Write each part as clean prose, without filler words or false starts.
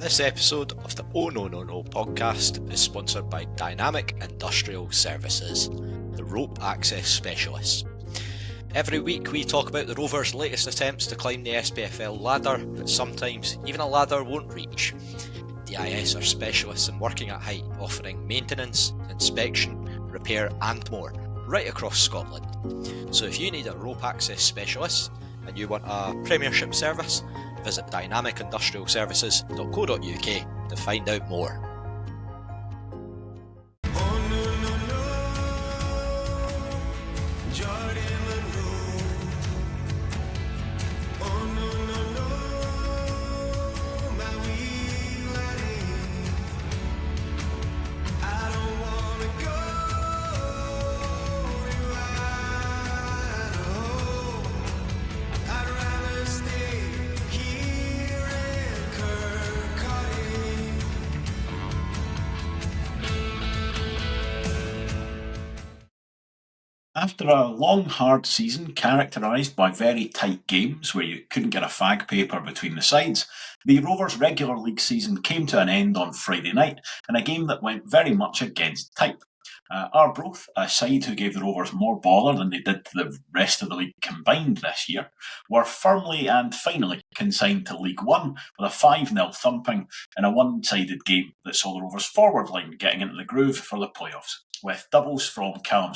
This episode of the Oh No No No podcast is sponsored by Dynamic Industrial Services, the rope access specialists. Every week we talk about the Rovers' latest attempts to climb the SPFL ladder, but sometimes even a ladder won't reach. DIS are specialists in working at height, offering maintenance, inspection, repair and more, right across Scotland. So if you need a rope access specialist and you want a premiership service, visit dynamicindustrialservices.co.uk to find out more. After a long, hard season characterised by very tight games where you couldn't get a fag paper between the sides, the Rovers' regular league season came to an end on Friday night in a game that went very much against type. Arbroath, a side who gave the Rovers more bother than they did to the rest of the league combined this year, were firmly and finally consigned to League One with a 5-0 thumping in a one-sided game that saw the Rovers' forward line getting into the groove for the playoffs, with doubles from Callum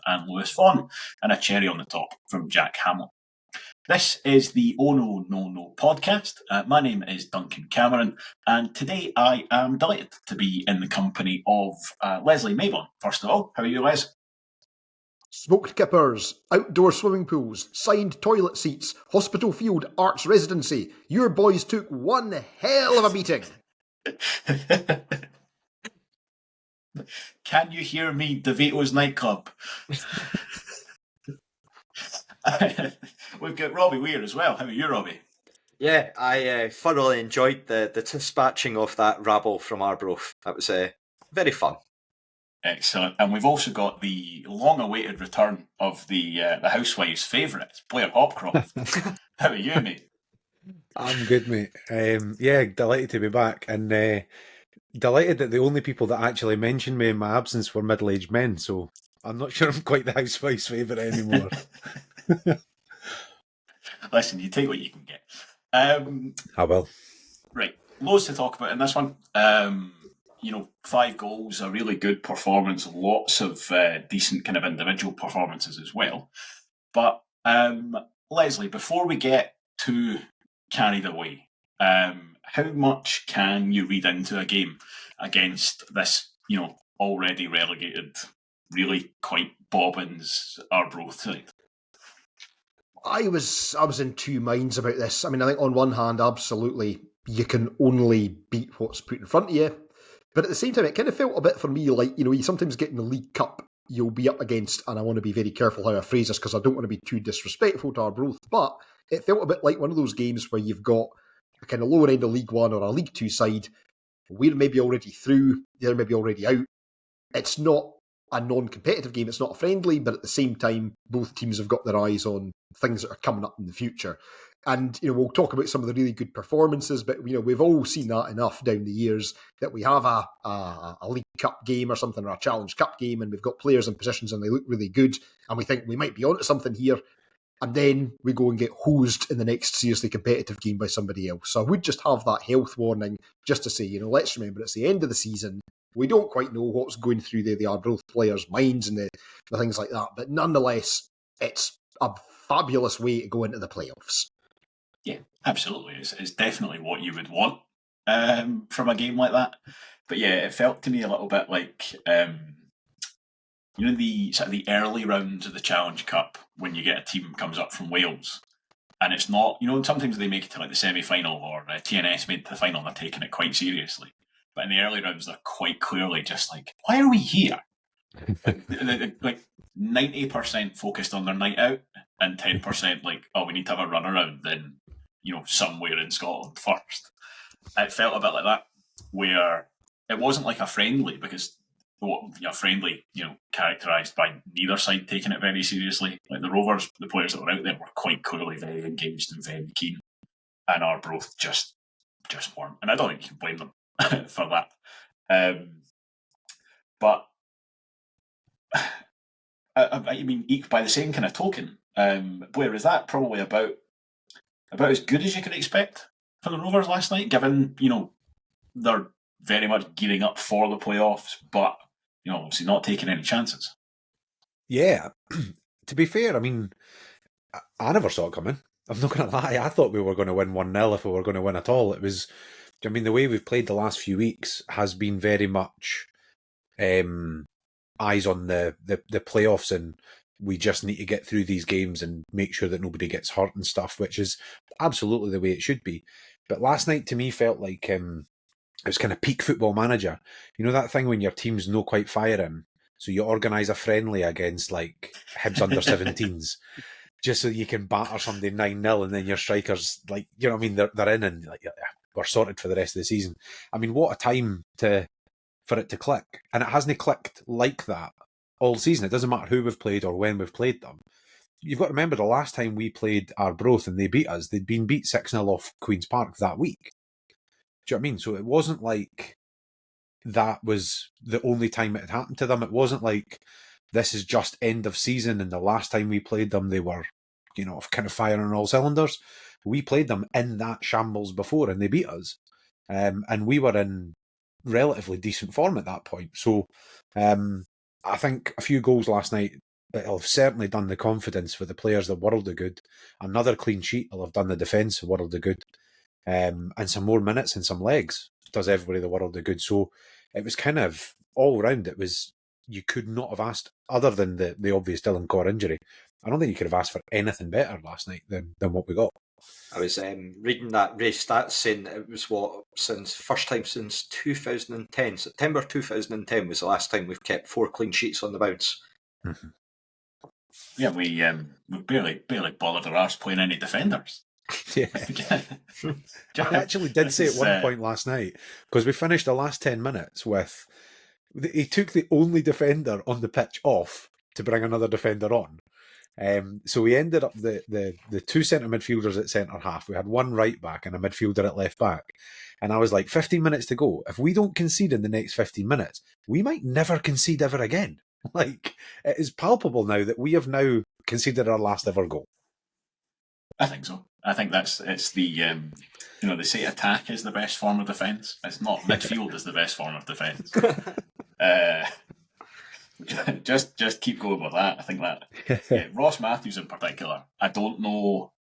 and Vaughan, and a cherry on the top from Jack Hamill. This is the Oh No No No podcast. My name is Duncan Cameron, and today I am delighted to be in the company of Leslie Maybon. First of all, how are you, Les? Smoked kippers, outdoor swimming pools, signed toilet seats, hospital field, arts residency. Your boys took one hell of a beating. Can you hear me, DeVito's nightclub? We've got Robbie Weir as well. How are you, Robbie? Yeah, I thoroughly enjoyed the dispatching of that rabble from Arbroath. That was very fun. Excellent. And we've also got the long-awaited return of the housewife's favourite, Blair Hopcroft. How are you, mate? I'm good, mate. Yeah, delighted to be back, and delighted that the only people that actually mentioned me in my absence were middle-aged men, so I'm not sure I'm quite the housewife's favourite anymore. Listen, you take what you can get. I will. Right, loads to talk about in this one. 5 goals, a really good performance, lots of decent kind of individual performances as well. But Leslie, before we get too carried away, how much can you read into a game against this, already relegated, really quite bobbins Arbroath side? I was in two minds about this. I mean, I think on one hand, absolutely, you can only beat what's put in front of you. But at the same time, it kind of felt a bit for me like, you sometimes get in the League Cup, you'll be up against, and I want to be very careful how I phrase this because I don't want to be too disrespectful to Arbroath, but it felt a bit like one of those games where you've got a kind of lower end of League One or a League Two side. We're maybe already through, they're maybe already out. It's not a non-competitive game, it's not a friendly, but at the same time, both teams have got their eyes on things that are coming up in the future. And, we'll talk about some of the really good performances, but, we've all seen that enough down the years that we have a League Cup game or something, or a Challenge Cup game, and we've got players in positions and they look really good, and we think we might be onto something here, and then we go and get hosed in the next seriously competitive game by somebody else. So I would just have that health warning just to say, let's remember it's the end of the season. We don't quite know what's going through the Arbroath players' minds and the things like that, but nonetheless, it's a fabulous way to go into the playoffs. Yeah, absolutely. It's definitely what you would want from a game like that. But yeah, it felt to me a little bit like the sort of the early rounds of the Challenge Cup when you get a team comes up from Wales, and it's not, sometimes they make it to like the semi-final or TNS made it to the final and they're taking it quite seriously. But in the early rounds, they're quite clearly just like, why are we here? like 90% focused on their night out and 10% like, oh, we need to have a run around in, somewhere in Scotland first. It felt a bit like that, where it wasn't like a friendly, because friendly, characterised by neither side taking it very seriously. Like the Rovers, the players that were out there were quite clearly very engaged and very keen, and Arbroath just just weren't. And I don't think you can blame them for that. But I mean, by the same kind of token, Blair, is that probably about as good as you could expect for the Rovers last night, given, they're very much gearing up for the playoffs, but, obviously not taking any chances? Yeah. To be fair, I mean, I never saw it coming. I'm not going to lie. I thought we were going to win 1-0 if we were going to win at all. It was, I mean, the way we've played the last few weeks has been very much eyes on the playoffs, and we just need to get through these games and make sure that nobody gets hurt and stuff, which is absolutely the way it should be. But last night to me felt like it was kind of peak Football Manager. You know that thing when your team's no quite firing, so you organise a friendly against like Hibs under 17s, just so you can batter somebody 9-0, and then your strikers, like, you know what I mean, they're in and like, yeah, we're sorted for the rest of the season. I mean, what a time for it to click. And it hasn't clicked like that all season. It doesn't matter who we've played or when we've played them. You've got to remember the last time we played Arbroath and they beat us, they'd been beat 6-0 off Queen's Park that week. Do you know what I mean? So it wasn't like that was the only time it had happened to them. It wasn't like this is just end of season and the last time we played them they were, kind of firing on all cylinders. We played them in that shambles before and they beat us. And we were in relatively decent form at that point. So I think a few goals last night will have certainly done the confidence for the players the world of good. Another clean sheet will have done the defence the world of good. And some more minutes and some legs does everybody the world of good. So it was kind of all round. It was, you could not have asked, other than the obvious Dylan Corr injury, I don't think you could have asked for anything better last night than what we got. I was reading that Ray stats saying it was first time since 2010. September 2010 was the last time we've kept 4 clean sheets on the bounce. Mm-hmm. Yeah, we've barely bothered our arse playing any defenders. Yeah. I actually did say at one point last night, because we finished the last 10 minutes with, he took the only defender on the pitch off to bring another defender on. So we ended up the 2 centre midfielders at centre half. We had 1 right back and a midfielder at left back. And I was like, 15 minutes to go. If we don't concede in the next 15 minutes, we might never concede ever again. Like, it is palpable now that we have now conceded our last ever goal. I think so. I think it's the they say attack is the best form of defence. It's not midfield is the best form of defence. Just keep going with that. I think that Ross Matthews in particular, I don't know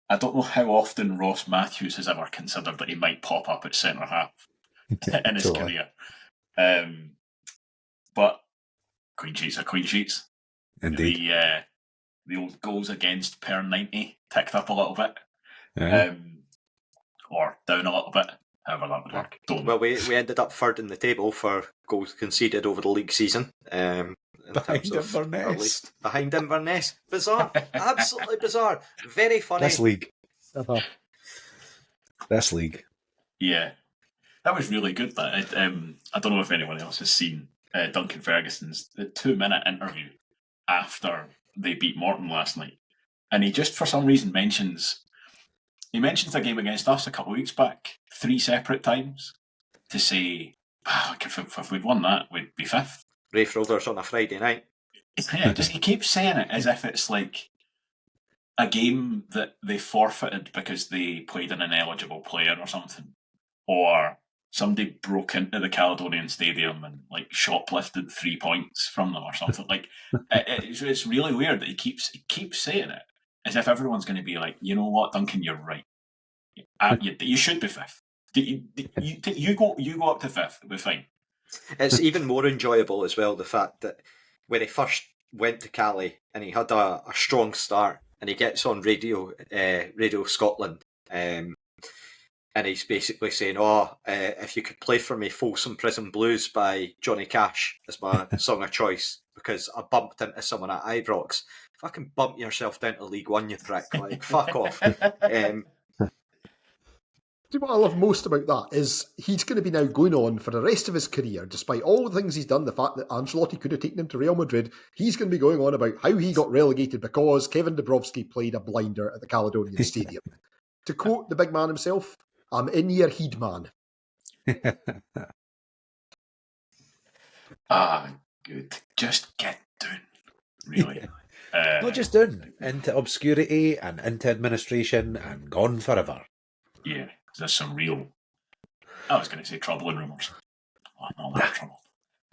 how often Ross Matthews has ever considered that he might pop up at centre half in his career. But clean sheets are clean sheets. Indeed. The old goals against per 90 ticked up a little bit, or down a little bit. However that would work. Well, we ended up third in the table for goals conceded over the league season. Behind Inverness. Behind Inverness. Bizarre. Absolutely bizarre. Very funny. This league. This league. Yeah. That was really good. That I don't know if anyone else has seen Duncan Ferguson's 2-minute interview after they beat Morton last night. And he just, for some reason, mentions the game against us a couple of weeks back 3 separate times to say, if we'd won that, we'd be 5th. Raith Rovers on a Friday night. Yeah, just he keeps saying it as if it's like a game that they forfeited because they played an ineligible player or something. Or somebody broke into the Caledonian Stadium and like shoplifted 3 points from them or something. Like it's really weird that he keeps saying it as if everyone's going to be like, you know what, Duncan, you're right. You should be 5th. You go up to 5th. It'll be fine. It's even more enjoyable as well, the fact that when he first went to Cali and he had a strong start and he gets on Radio Scotland, and he's basically saying, if you could play for me Folsom Prison Blues by Johnny Cash as my song of choice because I bumped into someone at Ibrox. Fucking bump yourself down to League One, you prick. Like, fuck off. See, what I love most about that is he's going to be now going on for the rest of his career, despite all the things he's done, the fact that Ancelotti could have taken him to Real Madrid, he's going to be going on about how he got relegated because Kevin Dabrowski played a blinder at the Caledonian Stadium. To quote the big man himself, I'm in your head, man. Good. Just get down, really. Not just down, into obscurity and into administration and gone forever. Yeah, there's some real... I was going to say troubling rumours. Oh, not that trouble.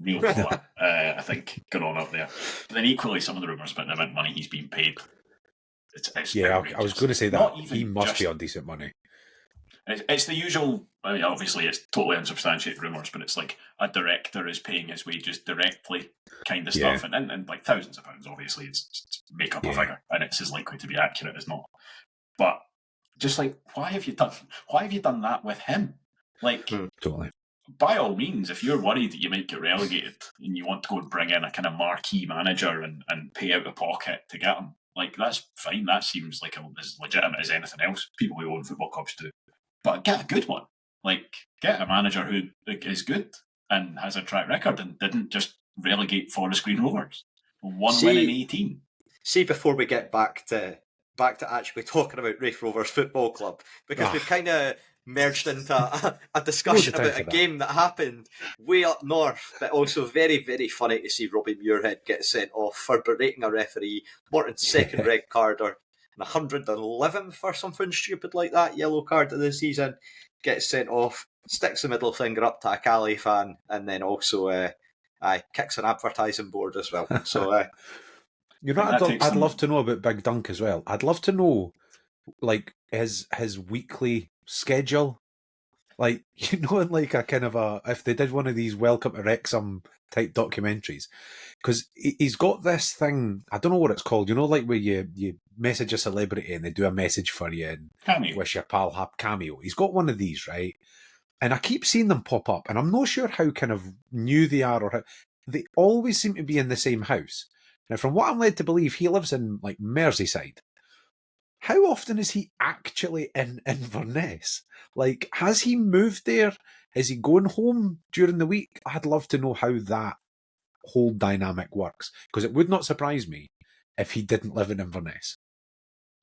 Real trouble, I think, going on up there. But then equally, some of the rumours about the amount of money he's being paid. It's Yeah, outrageous. I was going to say Not that. even He must just- be on decent money. It's the usual, I mean, obviously it's totally unsubstantiated rumours, but it's like a director is paying his wages directly kind of Yeah. stuff, and like thousands of pounds, obviously, it's just make up a Yeah. figure, and it's as likely to be accurate as not. But just like, why have you done that with him? Like, Totally. by all means, if you're worried that you might get relegated and you want to go and bring in a kind of marquee manager and pay out of pocket to get him, like, that's fine. That seems like as legitimate as anything else people who own football clubs do. But get a good one. Like, get a manager who is good and has a track record and didn't just relegate Forest Green Rovers. One win in 18. See, before we get back to actually talking about Raith Rovers Football Club, because we've kind of merged into a discussion Loads of time about for a that. game that happened way up north, but also very, very funny to see Robbie Muirhead get sent off for berating a referee, Morton's second red card, or an 111th or something stupid like that, yellow card of the season, gets sent off, sticks the middle finger up to a Cali fan, and then also kicks an advertising board as well. So You know, I think that takes I'd some- love to know about Big Dunk as well. I'd love to know, like, his weekly schedule. Like, you know, in like a kind of if they did one of these Welcome to Wrexham type documentaries, because he's got this thing, I don't know what it's called, you know, like where you message a celebrity and they do a message for you and Cameo. wish your pal happy cameo. He's got one of these, right? And I keep seeing them pop up, and I'm not sure how kind of new they are, or how they always seem to be in the same house. Now, from what I'm led to believe, he lives in like Merseyside. How often is he actually in Inverness? Like, has he moved there? Is he going home during the week? I'd love to know how that whole dynamic works, because it would not surprise me if he didn't live in Inverness.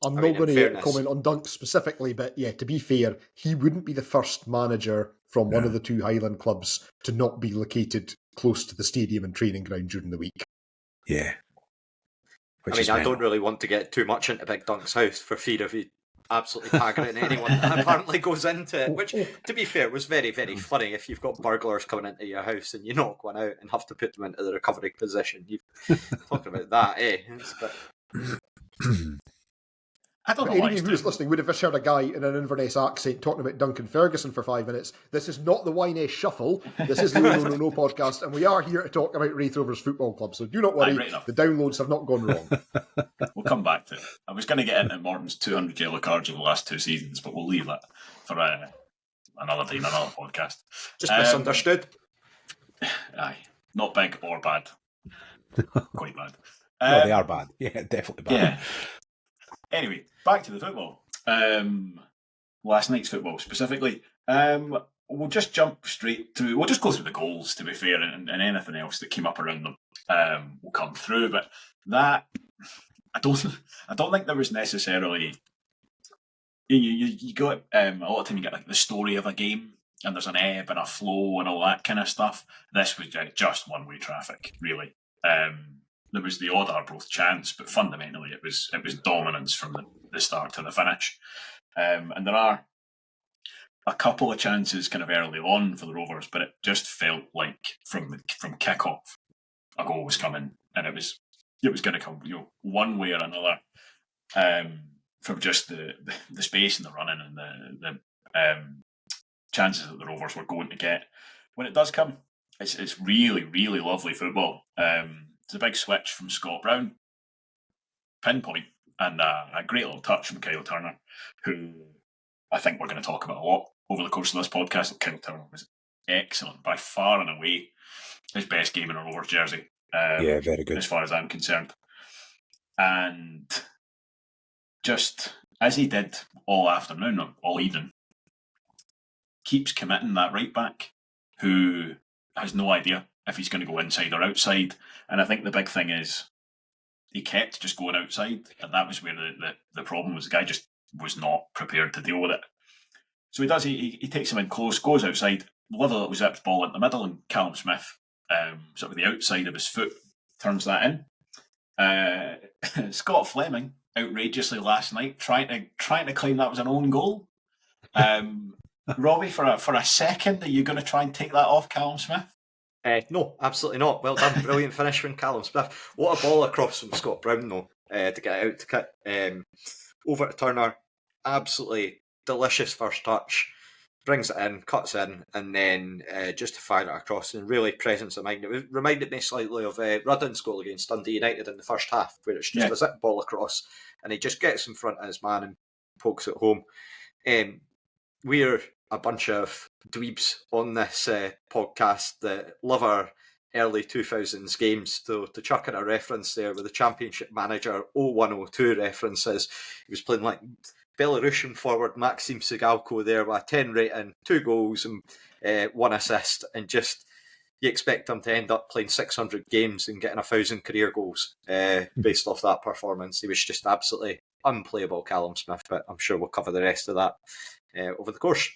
I'm I not mean, in going to fairness- comment on Dunk specifically, but yeah, to be fair, he wouldn't be the first manager from one of the two Highland clubs to not be located close to the stadium and training ground during the week. Yeah. I mean, I don't really want to get too much into Big Dunk's house for fear of he absolutely targeting anyone that apparently goes into it, which, to be fair, was very, very funny if you've got burglars coming into your house and you knock one out and have to put them into the recovery position. You've talking about that, eh? I don't know Anybody why he's who was doing- listening would have just heard a guy in an Inverness accent talking about Duncan Ferguson for 5 minutes. This is not the Wyness Shuffle. This is the No podcast, and we are here to talk about Raith Rovers Football Club. So do not worry, right enough. the downloads have not gone wrong. We'll come back to it. I was going to get into Morton's 200 yellow cards over the last 2 seasons, but we'll leave that for another time, another podcast. Just misunderstood. Aye, not big or bad. Quite bad. No, they are bad. Yeah, definitely bad. Yeah. Anyway, back to the football. Last night's football specifically. We'll just jump straight through. We'll just go through the goals, to be fair, and anything else that came up around them will come through. But that, I don't think there was necessarily. You got a lot of time you get like the story of a game, and there's an ebb and a flow and all that kind of stuff. This was just one-way traffic, really. There was the odd Arbroath chance, but fundamentally it was dominance from the start to the finish. And there are a couple of chances kind of early on for the Rovers, but it just felt like from kick-off a goal was coming, and it was going to come, one way or another, from just the space and the running and the chances that the Rovers were going to get. When it does come, it's really, really lovely football. It's a big switch from Scott Brown, pinpoint, and a great little touch from Kyle Turner, who I think we're going to talk about a lot over the course of this podcast. Kyle Turner was excellent, by far and away his best game in a Rovers jersey. Yeah, very good. As far as I'm concerned. And just as he did all afternoon, or all evening, keeps committing that right back who has no idea if he's going to go inside or outside. And I think the big thing is he kept just going outside, and that was where the problem was. The guy just was not prepared to deal with it. So he does. He takes him in close, goes outside, lovely little zipped ball in the middle, and Callum Smith, sort of the outside of his foot, turns that in. Scott Fleming, outrageously last night, trying to claim that was an own goal. Robbie, for a second, are you going to try and take that off Callum Smith? No, absolutely not. Well done, brilliant finish from Callum Smith. What a ball across from Scott Brown though, to get out to cut over to Turner. Absolutely delicious first touch. Brings it in, cuts in, and then just to fire it across, and really presence of mind. It reminded me slightly of Ruddin's goal against Dundee United in the first half, where it's just a zip ball across, and he just gets in front of his man and pokes it home. We're a bunch of dweebs on this podcast that love our early 2000s games. To chuck in a reference there with the Championship Manager 0102 references, he was playing like Belarusian forward Maxim Sigalko there with a 10 rating, 2 goals and 1 assist, and just you expect him to end up playing 600 games and getting 1,000 career goals based off that performance. He was just absolutely unplayable, Callum Smith, but I'm sure we'll cover the rest of that over the course.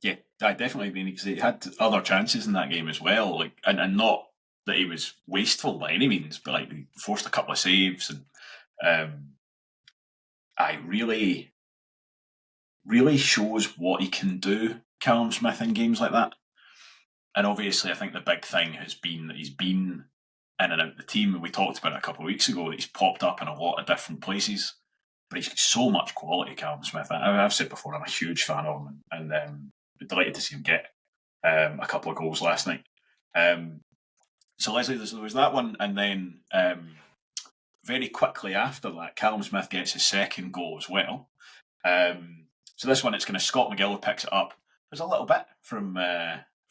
Yeah, I definitely mean because he had other chances in that game as well, like and not that he was wasteful by any means, but like he forced a couple of saves and I really shows what he can do, Callum Smith, in games like that. And obviously, I think the big thing has been that he's been in and out the team, and we talked about it a couple of weeks ago, that he's popped up in a lot of different places. But he's got so much quality, Callum Smith. I've said before, I'm a huge fan of him, and delighted to see him get a couple of goals last night. So Leslie, there was that one, and then very quickly after that, Callum Smith gets his second goal as well. So this one, it's kind of Scott McGill who picks it up. There's a little bit from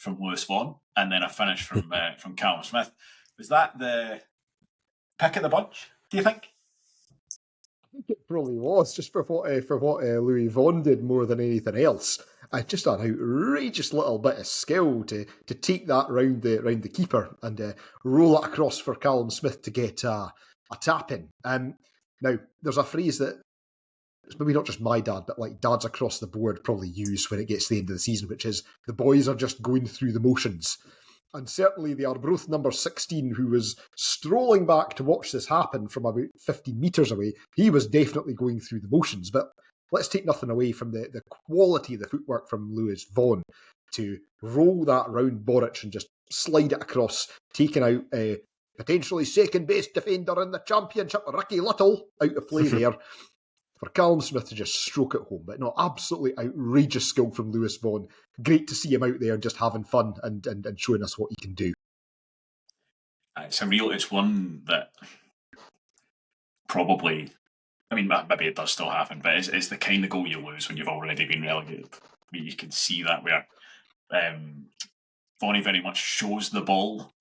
Lewis Vaughan, and then a finish from Callum Smith. Was that the pick of the bunch, do you think? I think it probably was, just for what Louis Vaughan did more than anything else. Just an outrageous little bit of skill to take that round the keeper and roll it across for Callum Smith to get a tap in. Now, there's a phrase that it's maybe not just my dad, but like dads across the board probably use when it gets to the end of the season, which is the boys are just going through the motions. And certainly the Arbroath number 16, who was strolling back to watch this happen from about 15 metres away, he was definitely going through the motions. But let's take nothing away from the quality of the footwork from Lewis Vaughan to roll that round Boric and just slide it across, taking out a potentially second-best defender in the Championship, Ricky Little, out of play there. For Callum Smith to just stroke it home. But no, absolutely outrageous skill from Lewis Vaughan. Great to see him out there just having fun and showing us what he can do. It's one that probably, I mean, maybe it does still happen, but it's the kind of goal you lose when you've already been relegated. I mean, you can see that where Vaughan very much shows the ball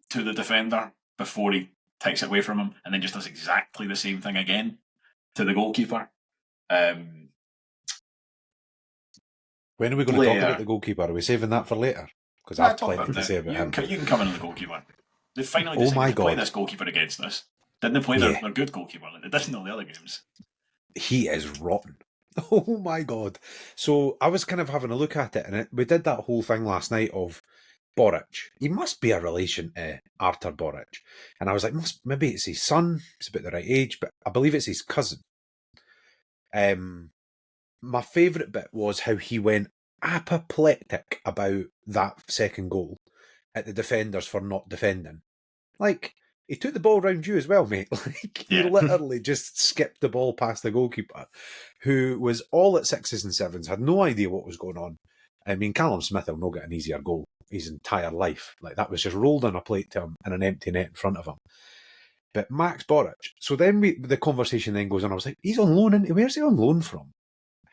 to the defender before he takes it away from him, and then just does exactly the same thing again to the goalkeeper. When are we going to talk about the goalkeeper? Are we saving that for later? Because I've plenty to say about him. You can come in on the goalkeeper. They finally decided to play this goalkeeper against us. Didn't they play their good goalkeeper like they did in all the other games? He is rotten. Oh my God. So I was kind of having a look at it, and we did that whole thing last night of Boric. He must be a relation to Arthur Boric. And I was like, maybe it's his son. He's about the right age, but I believe it's his cousin. My favourite bit was how he went apoplectic about that second goal at the defenders for not defending. Like, he took the ball round you as well, mate. Like, he literally just skipped the ball past the goalkeeper, who was all at sixes and sevens, had no idea what was going on. I mean, Callum Smith will not get an easier goal his entire life. Like, that was just rolled on a plate to him and an empty net in front of him. But Max Boric, so then the conversation then goes on. I was like, he's on loan, where's he on loan from?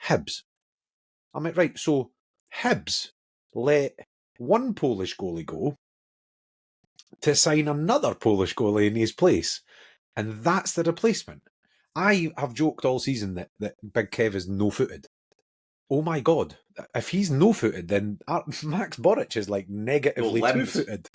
Hibs. I'm like, right, so Hibs let one Polish goalie go to sign another Polish goalie in his place, and that's the replacement. I have joked all season that Big Kev is no-footed. Oh my God, if he's no-footed, then Max Boric is like negatively two-footed.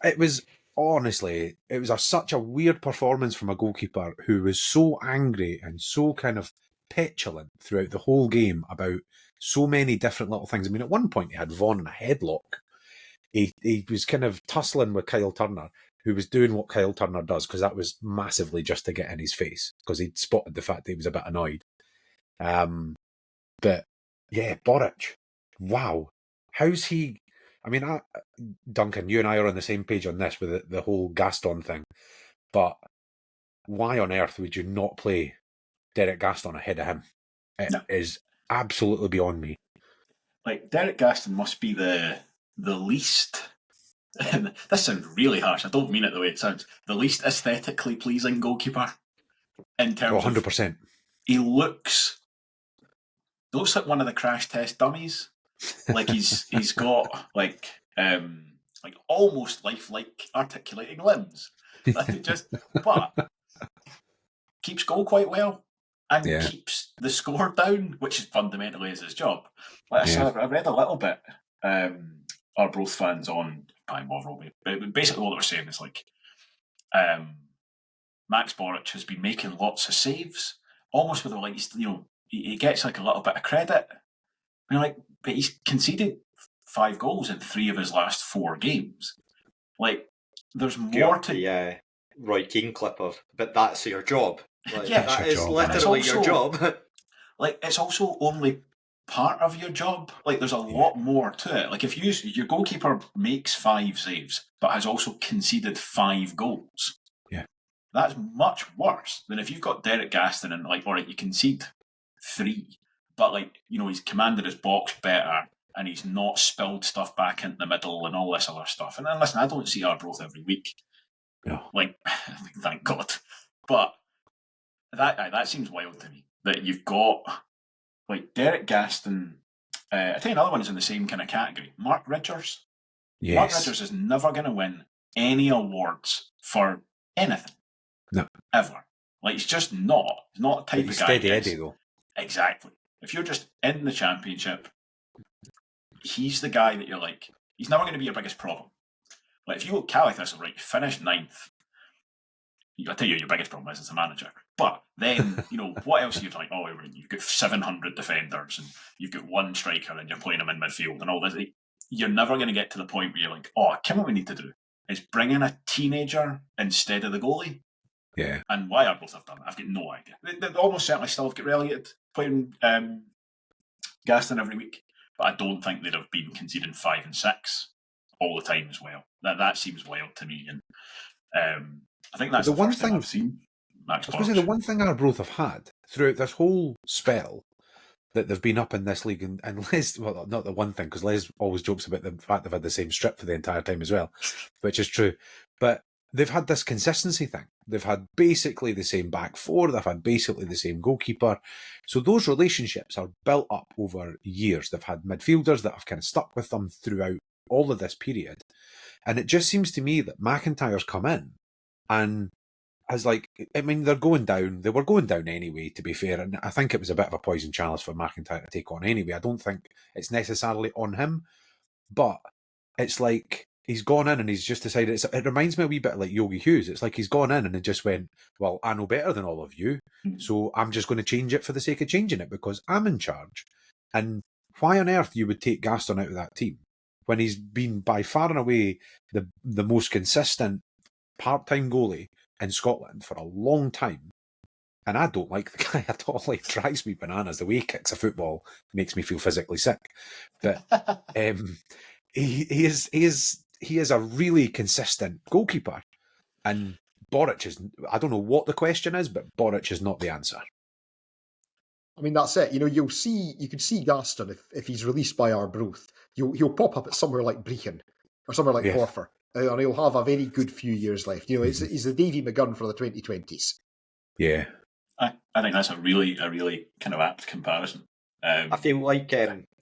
It was, honestly, such a weird performance from a goalkeeper who was so angry and so kind of petulant throughout the whole game about so many different little things. I mean, at one point he had Vaughan in a headlock. He was kind of tussling with Kyle Turner, who was doing what Kyle Turner does, because that was massively just to get in his face, because he'd spotted the fact that he was a bit annoyed. But yeah, Boric, wow. How's he... I mean, Duncan, you and I are on the same page on this with the whole Gaston thing, but why on earth would you not play Derek Gaston ahead of him? It is absolutely beyond me. Like, Derek Gaston must be the least... this sounds really harsh, I don't mean it the way it sounds. The least aesthetically pleasing goalkeeper in terms 100%. of... He looks like one of the crash test dummies. Like he's got like almost lifelike articulating limbs. But keeps goal quite well and keeps the score down, which is fundamentally is his job. Like I read a little bit. Arbroath fans on Robbie, but basically what they were saying is like Max Boric has been making lots of saves, almost with like he gets like a little bit of credit. And like, but he's conceded 5 goals in 3 of his last 4 games. Like, there's more to the Roy Keane clip of, but that's your job. Like, yeah, that is literally your job. Like, it's also only part of your job. Like, there's a lot more to it. Like, if your goalkeeper makes 5 saves, but has also conceded 5 goals, that's much worse than if you've got Derek Gaston and like, all right, you concede 3. But, like, he's commanded his box better and he's not spilled stuff back into the middle and all this other stuff. And then, listen, I don't see Arbroath every week. No. Like, thank God. But that seems wild to me. That you've got, like, Derek Gaston. I think another one is in the same kind of category. Mark Ridgers. Yes. Mark Ridgers is never going to win any awards for anything. No. Ever. Like, he's just not. He's not a type of guy. Steady Eddie, though. Exactly. If you're just in the championship, he's the guy that you're like, he's never going to be your biggest problem. Like, if you look Cali Thistle, right, you finish 9th, I tell you, your biggest problem is as a manager. But then, what else you're like, oh, you've got 700 defenders and you've got 1 striker and you're playing him in midfield and all this. You're never going to get to the point where you're like, oh, what we need to do is bring in a teenager instead of the goalie. Yeah. And why Arbroath have done it, I've got no idea. They almost certainly still have got relegated playing Gaston every week, but I don't think they'd have been conceding 5 and 6 all the time as well. That seems wild to me, and I think that's the one thing I've seen. Max Boric. The one thing Arbroath have had throughout this whole spell that they've been up in this league, and Les, well, not the one thing, because Les always jokes about the fact they've had the same strip for the entire time as well, which is true, but they've had this consistency thing. They've had basically the same back 4. They've had basically the same goalkeeper. So those relationships are built up over years. They've had midfielders that have kind of stuck with them throughout all of this period. And it just seems to me that McIntyre's come in and has they're going down. They were going down anyway, to be fair. And I think it was a bit of a poison chalice for McIntyre to take on anyway. I don't think it's necessarily on him. But it's like, he's gone in and he's just decided... It reminds me a wee bit like Yogi Hughes. It's like he's gone in and he just went, well, I know better than all of you, so I'm just going to change it for the sake of changing it because I'm in charge. And why on earth you would take Gaston out of that team when he's been by far and away the most consistent part-time goalie in Scotland for a long time? And I don't like the guy at all. Like, drives me bananas. The way he kicks a football makes me feel physically sick. But he is a really consistent goalkeeper. And Boric is, I don't know what the question is, but Boric is not the answer. I mean, that's it. You could see Gaston if he's released by Arbroath. He'll pop up at somewhere like Brechin or somewhere like Forfar, and he'll have a very good few years left. He's the Davy McGunn for the 2020s. Yeah. I think that's a really kind of apt comparison. I feel like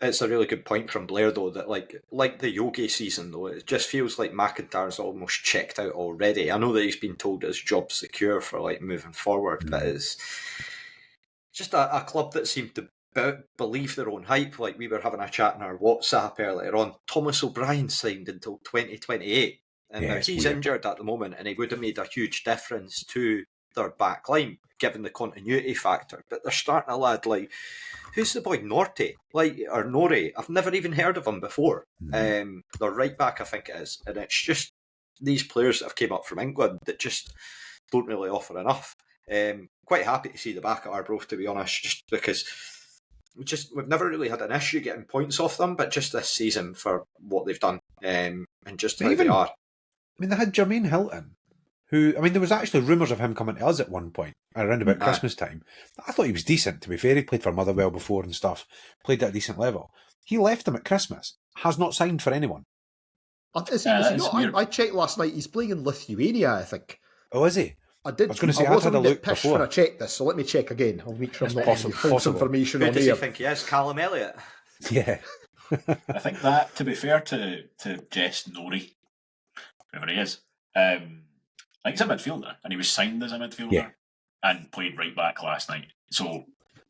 it's a really good point from Blair, though, that like the Yogi season, though, it just feels like McIntyre's almost checked out already. I know that he's been told his job's secure for moving forward, but it's just a club that seemed to believe their own hype. Like, we were having a chat in our WhatsApp earlier on. Thomas O'Brien signed until 2028, and now he's injured at the moment, and he would have made a huge difference to their back line, given the continuity factor. But they're starting a lad like, who's the boy, Norte? Or Nore? I've never even heard of him before. They're right back, I think it is. And it's just these players that have came up from England that just don't really offer enough. Quite happy to see the back at Arbroath, to be honest, just because we've never really had an issue getting points off them, but just this season for what they've done and just how they are. I mean, they had Jermaine Hilton, who, I mean, there was actually rumours of him coming to us at one point, around about Christmas time. I thought he was decent, to be fair. He played for Motherwell before and stuff, played at a decent level. He left them at Christmas, has not signed for anyone. Is he not? I checked last night, he's playing in Lithuania, I think. Oh, is he? I did. I was going to say, I'd had a look before. I checked this, so let me check again. I'll make sure I'm not giving you false information Who on does air. he think he is? Callum Elliott? Yeah. I think that, to be fair to Jess Norrie, whoever he is, I think he's a midfielder, and he was signed as a midfielder and played right back last night. So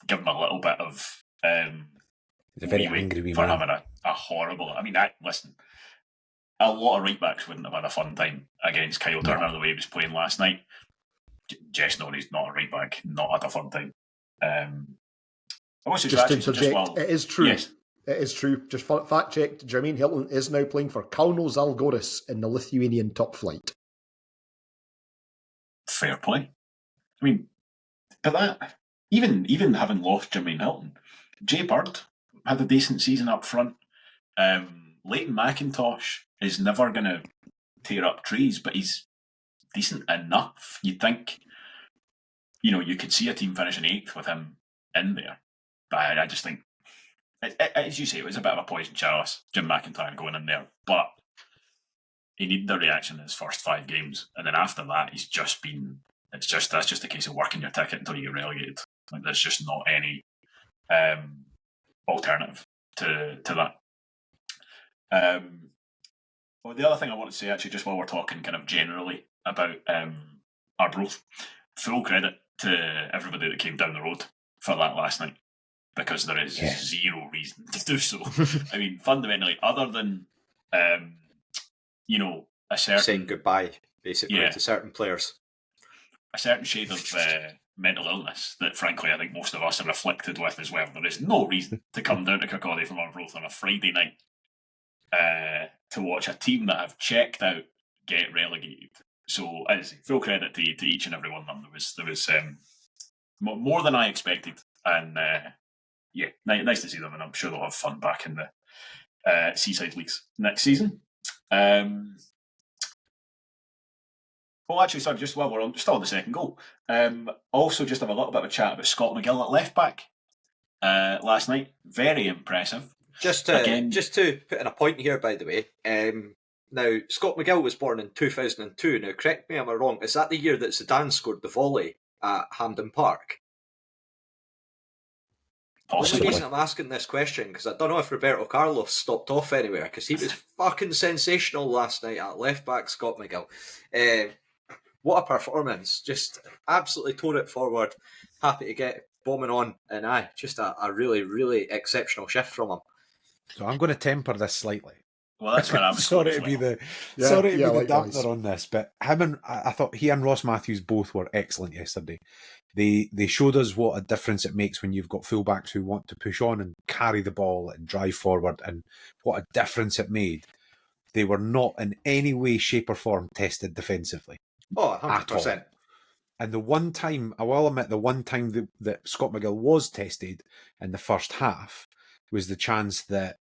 give him a little bit of He's a very angry wee for man. having a horrible. I mean, listen, a lot of right backs wouldn't have had a fun time against Kyle Turner the way he was playing last night. Jess Norrie's not a right back, not had a fun time. Just to interject, it is true. Yes. It is true. Just fact checked, Jermaine Hilton is now playing for Kauno Zalgiris in the Lithuanian top flight. Fair play. I mean, but that, even having lost Jermaine Hilton, Jay Bird had a decent season up front. Leighton McIntosh is never going to tear up trees, but he's decent enough. You'd think, you could see a team finishing 8th with him in there. But I just think, as you say, it was a bit of a poison chalice, Jim McIntyre going in there. But he needed a reaction in his first 5 games. And then after that, he's just been... that's just a case of working your ticket until you get relegated. Like, there's just not any alternative to that. Well, the other thing I want to say, actually, just while we're talking kind of generally about Arbroath, full credit to everybody that came down the road for that last night, because there is zero reason to do so. I mean, fundamentally, other than, a certain... saying goodbye, basically, to certain players. A certain shade of mental illness that, frankly, I think most of us are afflicted with as well. There is no reason to come down to Kirkcaldy from Arbroath on a Friday night to watch a team that have checked out get relegated. So, as I say, full credit to each and every one of them. There was more than I expected, and nice to see them, and I'm sure they'll have fun back in the Seaside Leagues next season. Actually, sorry, just while we're still on the second goal, also just have a little bit of a chat about Scott McGill at left back last night. Very impressive. Just to put in a point here, by the way, now Scott McGill was born in 2002. Now, correct me if I'm wrong, is that the year that Zidane scored the volley at Hampden Park? Possibly. The reason I'm asking this question, because I don't know if Roberto Carlos stopped off anywhere, because he was fucking sensational last night at left back, Scott McGill. What a performance. Just absolutely tore it forward. Happy to get bombing on. And just a really, really exceptional shift from him. So I'm going to temper this slightly. Well, that's what I was sorry to be the dampener on this, but I thought he and Ross Matthews both were excellent yesterday. They showed us what a difference it makes when you've got fullbacks who want to push on and carry the ball and drive forward, and what a difference it made. They were not in any way, shape or form tested defensively. Oh, 100%. And the one time, I will admit, that Scott McGill was tested in the first half was the chance that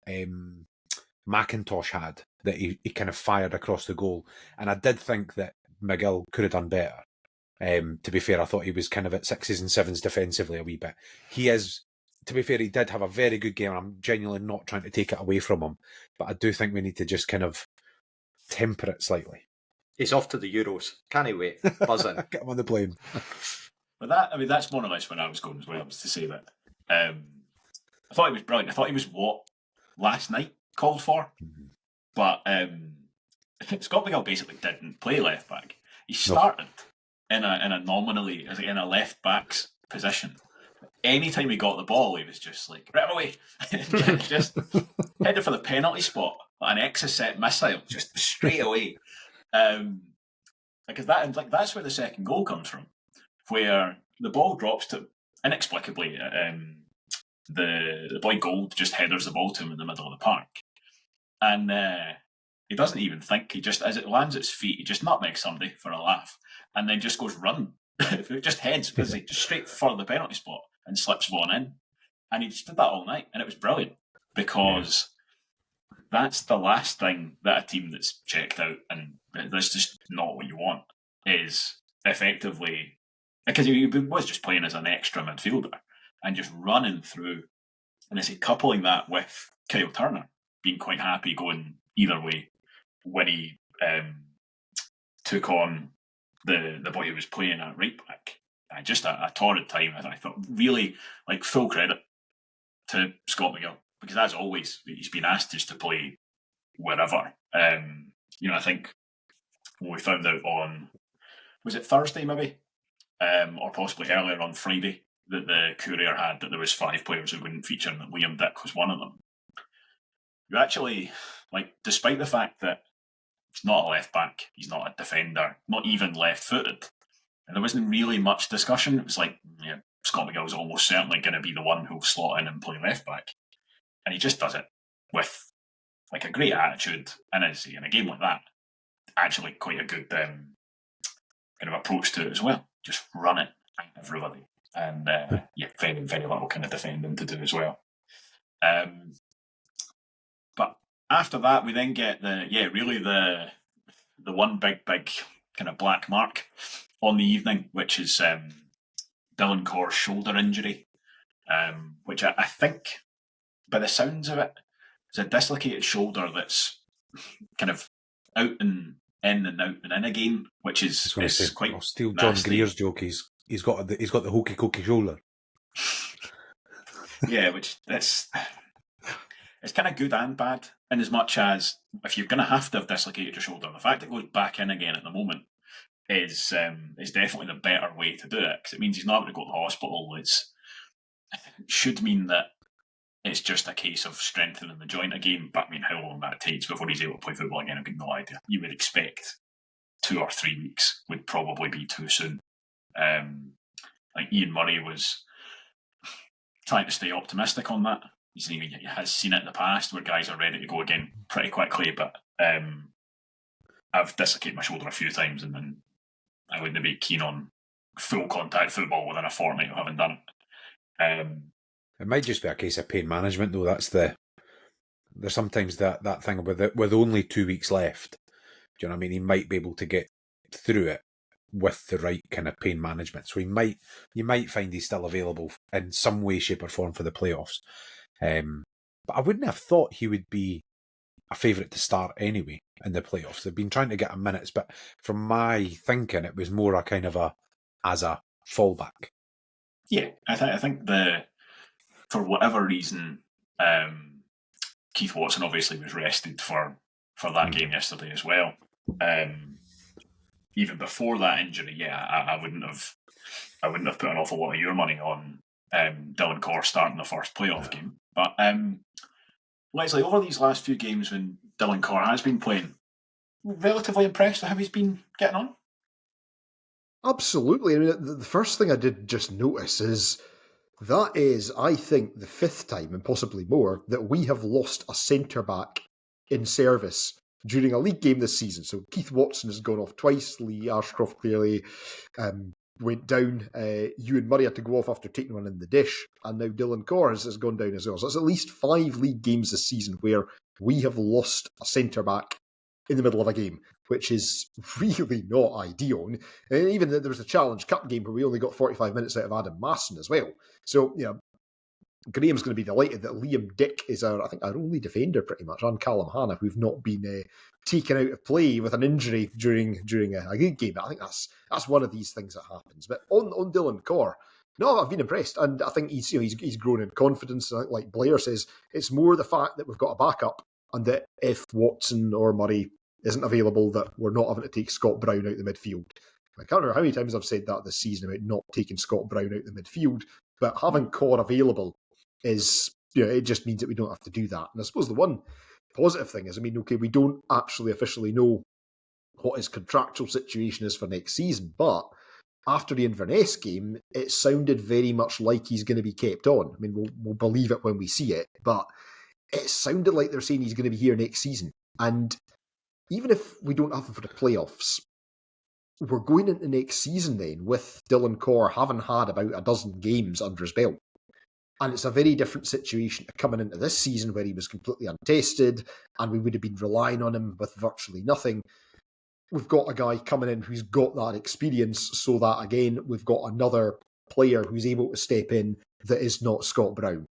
McIntosh had, that he kind of fired across the goal. And I did think that McGill could have done better. To be fair, I thought he was kind of at 6s and 7s defensively a wee bit. He is, to be fair, he did have a very good game. I'm genuinely not trying to take it away from him, but I do think we need to just kind of temper it slightly. He's off to the Euros. Can't he wait? Buzzing. Get him on the plane. But that's more or less when I was going as well, was to say that I thought he was brilliant. I thought he was what last night called for. Mm-hmm. But Scott McGill basically didn't play left back. He started in a nominally in a left back's position. Anytime he got the ball, he was just like, right away, just headed for the penalty spot, an Exocet missile, just straight away. Because that's where the second goal comes from. where the ball drops to, inexplicably, the boy Gold just headers the ball to him in the middle of the park. And he doesn't even think. He just, as it lands at his feet, he just nutmegs somebody for a laugh and then just goes running. It just heads busy, just straight for the penalty spot and slips Vaughan in. And he just did that all night, and it was brilliant because that's the last thing that a team that's checked out, and that's just not what you want, is effectively, because he was just playing as an extra midfielder and just running through, and I say coupling that with Kyle Turner being quite happy going either way when he took on the boy who was playing at right back. Just a torrid time. I thought really full credit to Scott McGill, because as always he's been asked just to play wherever. I think we found out on, was it Thursday maybe, or possibly earlier on Friday, that the Courier had that there was 5 players who wouldn't feature and that Liam Dick was one of them. You actually, despite the fact that he's not a left back, he's not a defender, not even left-footed, and there wasn't really much discussion. It was Scott McGill's almost certainly going to be the one who'll slot in and play left back, and he just does it with a great attitude. And as in a game like that, actually quite a good kind of approach to it as well. Just run it at everybody, and very very little kind of defending to do as well. But after that, we then get the one big kind of black mark on the evening, which is Dylan Corr's shoulder injury, which I think, by the sounds of it, is a dislocated shoulder that's kind of out and in and out and in again, which is quite. I'll steal John Greer's joke. He's got the hokey cokey shoulder. Yeah, which it's kind of good and bad, in as much as if you're going to have dislocated your shoulder, the fact it goes back in again at the moment is definitely the better way to do it, because it means he's not going to go to the hospital. It should mean that it's just a case of strengthening the joint again, but how long that takes before he's able to play football again, I've got no idea. You would expect 2 or 3 weeks would probably be too soon. Ian Murray was trying to stay optimistic on that. He has seen it in the past where guys are ready to go again pretty quickly, but I've dislocated my shoulder a few times, and then I wouldn't be keen on full contact football within a fortnight of having done it. It might just be a case of pain management, though. There's sometimes that thing with only 2 weeks left. Do you know what I mean? He might be able to get through it with the right kind of pain management. So you might find he's still available in some way, shape, or form for the playoffs. But I wouldn't have thought he would be a favourite to start anyway in the playoffs. They've been trying to get him minutes, but from my thinking, it was more a kind of as a fallback. Yeah, I think for whatever reason, Keith Watson obviously was rested for that game yesterday as well. Even before that injury, I wouldn't have put an awful lot of your money on Dylan Corr starting the first playoff game. But Leslie, over these last few games when Dylan Corr has been playing, relatively impressed with how he's been getting on? Absolutely. I mean, the first thing I did just notice is that is, I think, the 5th time, and possibly more, that we have lost a centre-back in service during a league game this season. So Keith Watson has gone off twice. Lee Ashcroft clearly went down. Ewan Murray had to go off after taking one in the dish. And now Dylan Corr has gone down as well. So it's at least 5 league games this season where we have lost a centre-back in the middle of a game, which is really not ideal. And even there was a Challenge Cup game where we only got 45 minutes out of Adam Masson as well. So, Graham's going to be delighted that Liam Dick is our only defender pretty much, and Callum Hannah, who've not been taken out of play with an injury during a good game. I think that's one of these things that happens. But on Dylan Corr, no, I've been impressed, and I think he's grown in confidence. I think, like Blair says, it's more the fact that we've got a backup, and that if Watson or Murray isn't available, that we're not having to take Scott Brown out the midfield. I can't remember how many times I've said that this season about not taking Scott Brown out the midfield, but having Corr available is, it just means that we don't have to do that. And I suppose the one positive thing is, we don't actually officially know what his contractual situation is for next season, but after the Inverness game, it sounded very much like he's going to be kept on. I mean, we'll believe it when we see it, but it sounded like they're saying he's going to be here next season. And even if we don't have him for the playoffs, we're going into next season then with Dylan Corr having had about a dozen games under his belt. And it's a very different situation to coming into this season where he was completely untested and we would have been relying on him with virtually nothing. We've got a guy coming in who's got that experience, so that, again, we've got another player who's able to step in that is not Scott Brown.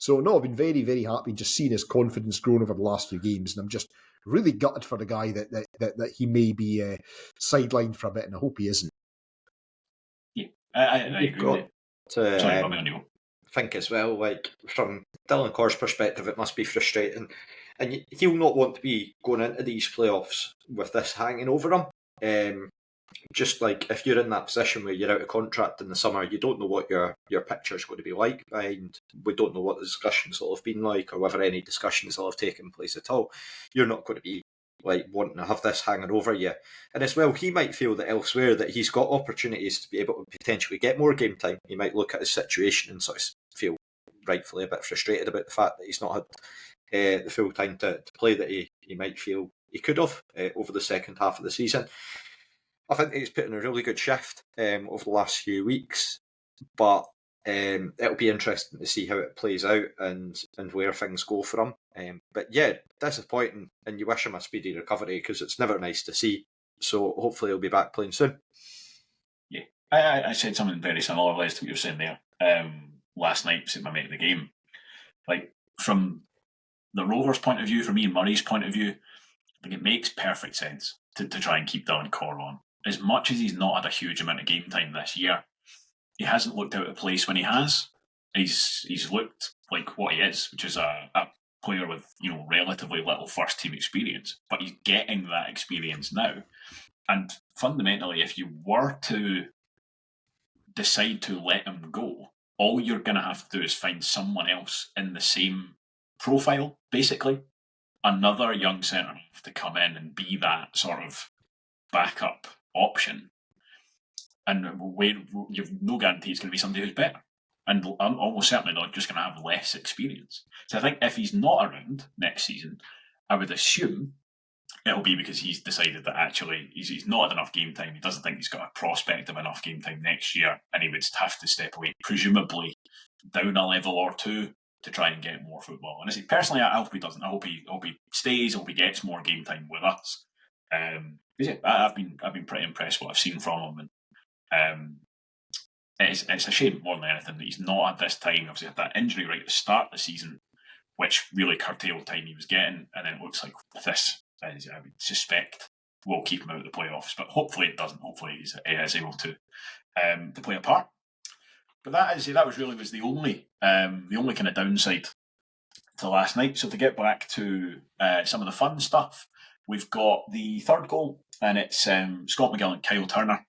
So, no, I've been very, very happy just seeing his confidence grown over the last few games, and I'm just really gutted for the guy that he may be sidelined for a bit, and I hope he isn't. Yeah, I agree. Sorry, Robbie, on you. Think as well, like, from Dylan Corr's perspective, it must be frustrating. And he'll not want to be going into these playoffs with this hanging over him. Just like if you're in that position where you're out of contract in the summer, you don't know what your picture's going to be like, and we don't know what the discussions will have been like, or whether any discussions will have taken place at all. You're not going to be like wanting to have this hanging over you. And as well, he might feel that elsewhere that he's got opportunities to be able to potentially get more game time. He might look at his situation and sort of feel rightfully a bit frustrated about the fact that he's not had the full time to play that he might feel he could have over the second half of the season. I think he's put in a really good shift over the last few weeks, but it'll be interesting to see how it plays out and where things go for him. But yeah, disappointing, and you wish him a speedy recovery because it's never nice to see. So hopefully he'll be back playing soon. Yeah, I said something very similar, Les, to what you were saying there last night, saying my mate of the game. Like, from the Rovers' point of view, from Ian Murray's point of view, I think it makes perfect sense to try and keep Dylan Corr on. As much as he's not had a huge amount of game time this year, he hasn't looked out of place when he has. He's looked like what he is, which is a player with, relatively little first team experience. But he's getting that experience now. And fundamentally, if you were to decide to let him go, all you're going to have to do is find someone else in the same profile, basically. Another young centre-half to come in and be that sort of backup option. And where you've no guarantee it's going to be somebody who's better. And I'm almost certainly not just going to have less experience. So I think if he's not around next season, I would assume it'll be because he's decided that actually he's not had enough game time. He doesn't think he's got a prospect of enough game time next year, and he would have to step away, presumably down a level or two, to try and get more football. And I say, personally, I hope he doesn't. I hope he stays. I hope he gets more game time with us. Yeah, I've been pretty impressed with what I've seen from him, and it's a shame more than anything that he's not at this time. Obviously, had that injury right at the start of the season, which really curtailed time he was getting, and then it looks like this, I would suspect, will keep him out of the playoffs. But hopefully it doesn't. Hopefully he is able to play a part. But that was the only kind of downside to last night. So to get back to some of the fun stuff, we've got the third goal, and it's Scott McGill and Kyle Turner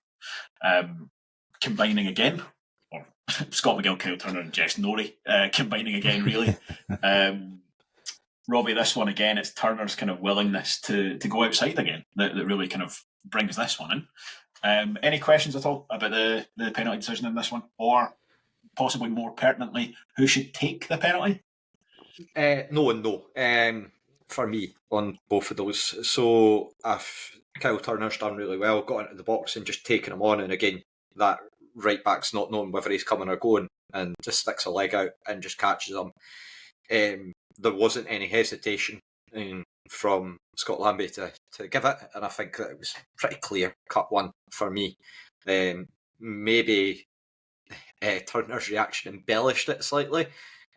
combining again, or Scott McGill, Kyle Turner and Jess Norrie combining again, really. Robbie, this one again, it's Turner's kind of willingness to go outside again that really kind of brings this one in. Any questions at all about the penalty decision in this one? Or possibly more pertinently, who should take the penalty? No and no. For me, on both of those. So if Kyle Turner's done really well, got into the box and just taken him on, and again, that right back's not knowing whether he's coming or going, and just sticks a leg out and just catches him. There wasn't any hesitation from Scott Lambie to give it, and I think that it was pretty clear cut one for me. Maybe Turner's reaction embellished it slightly,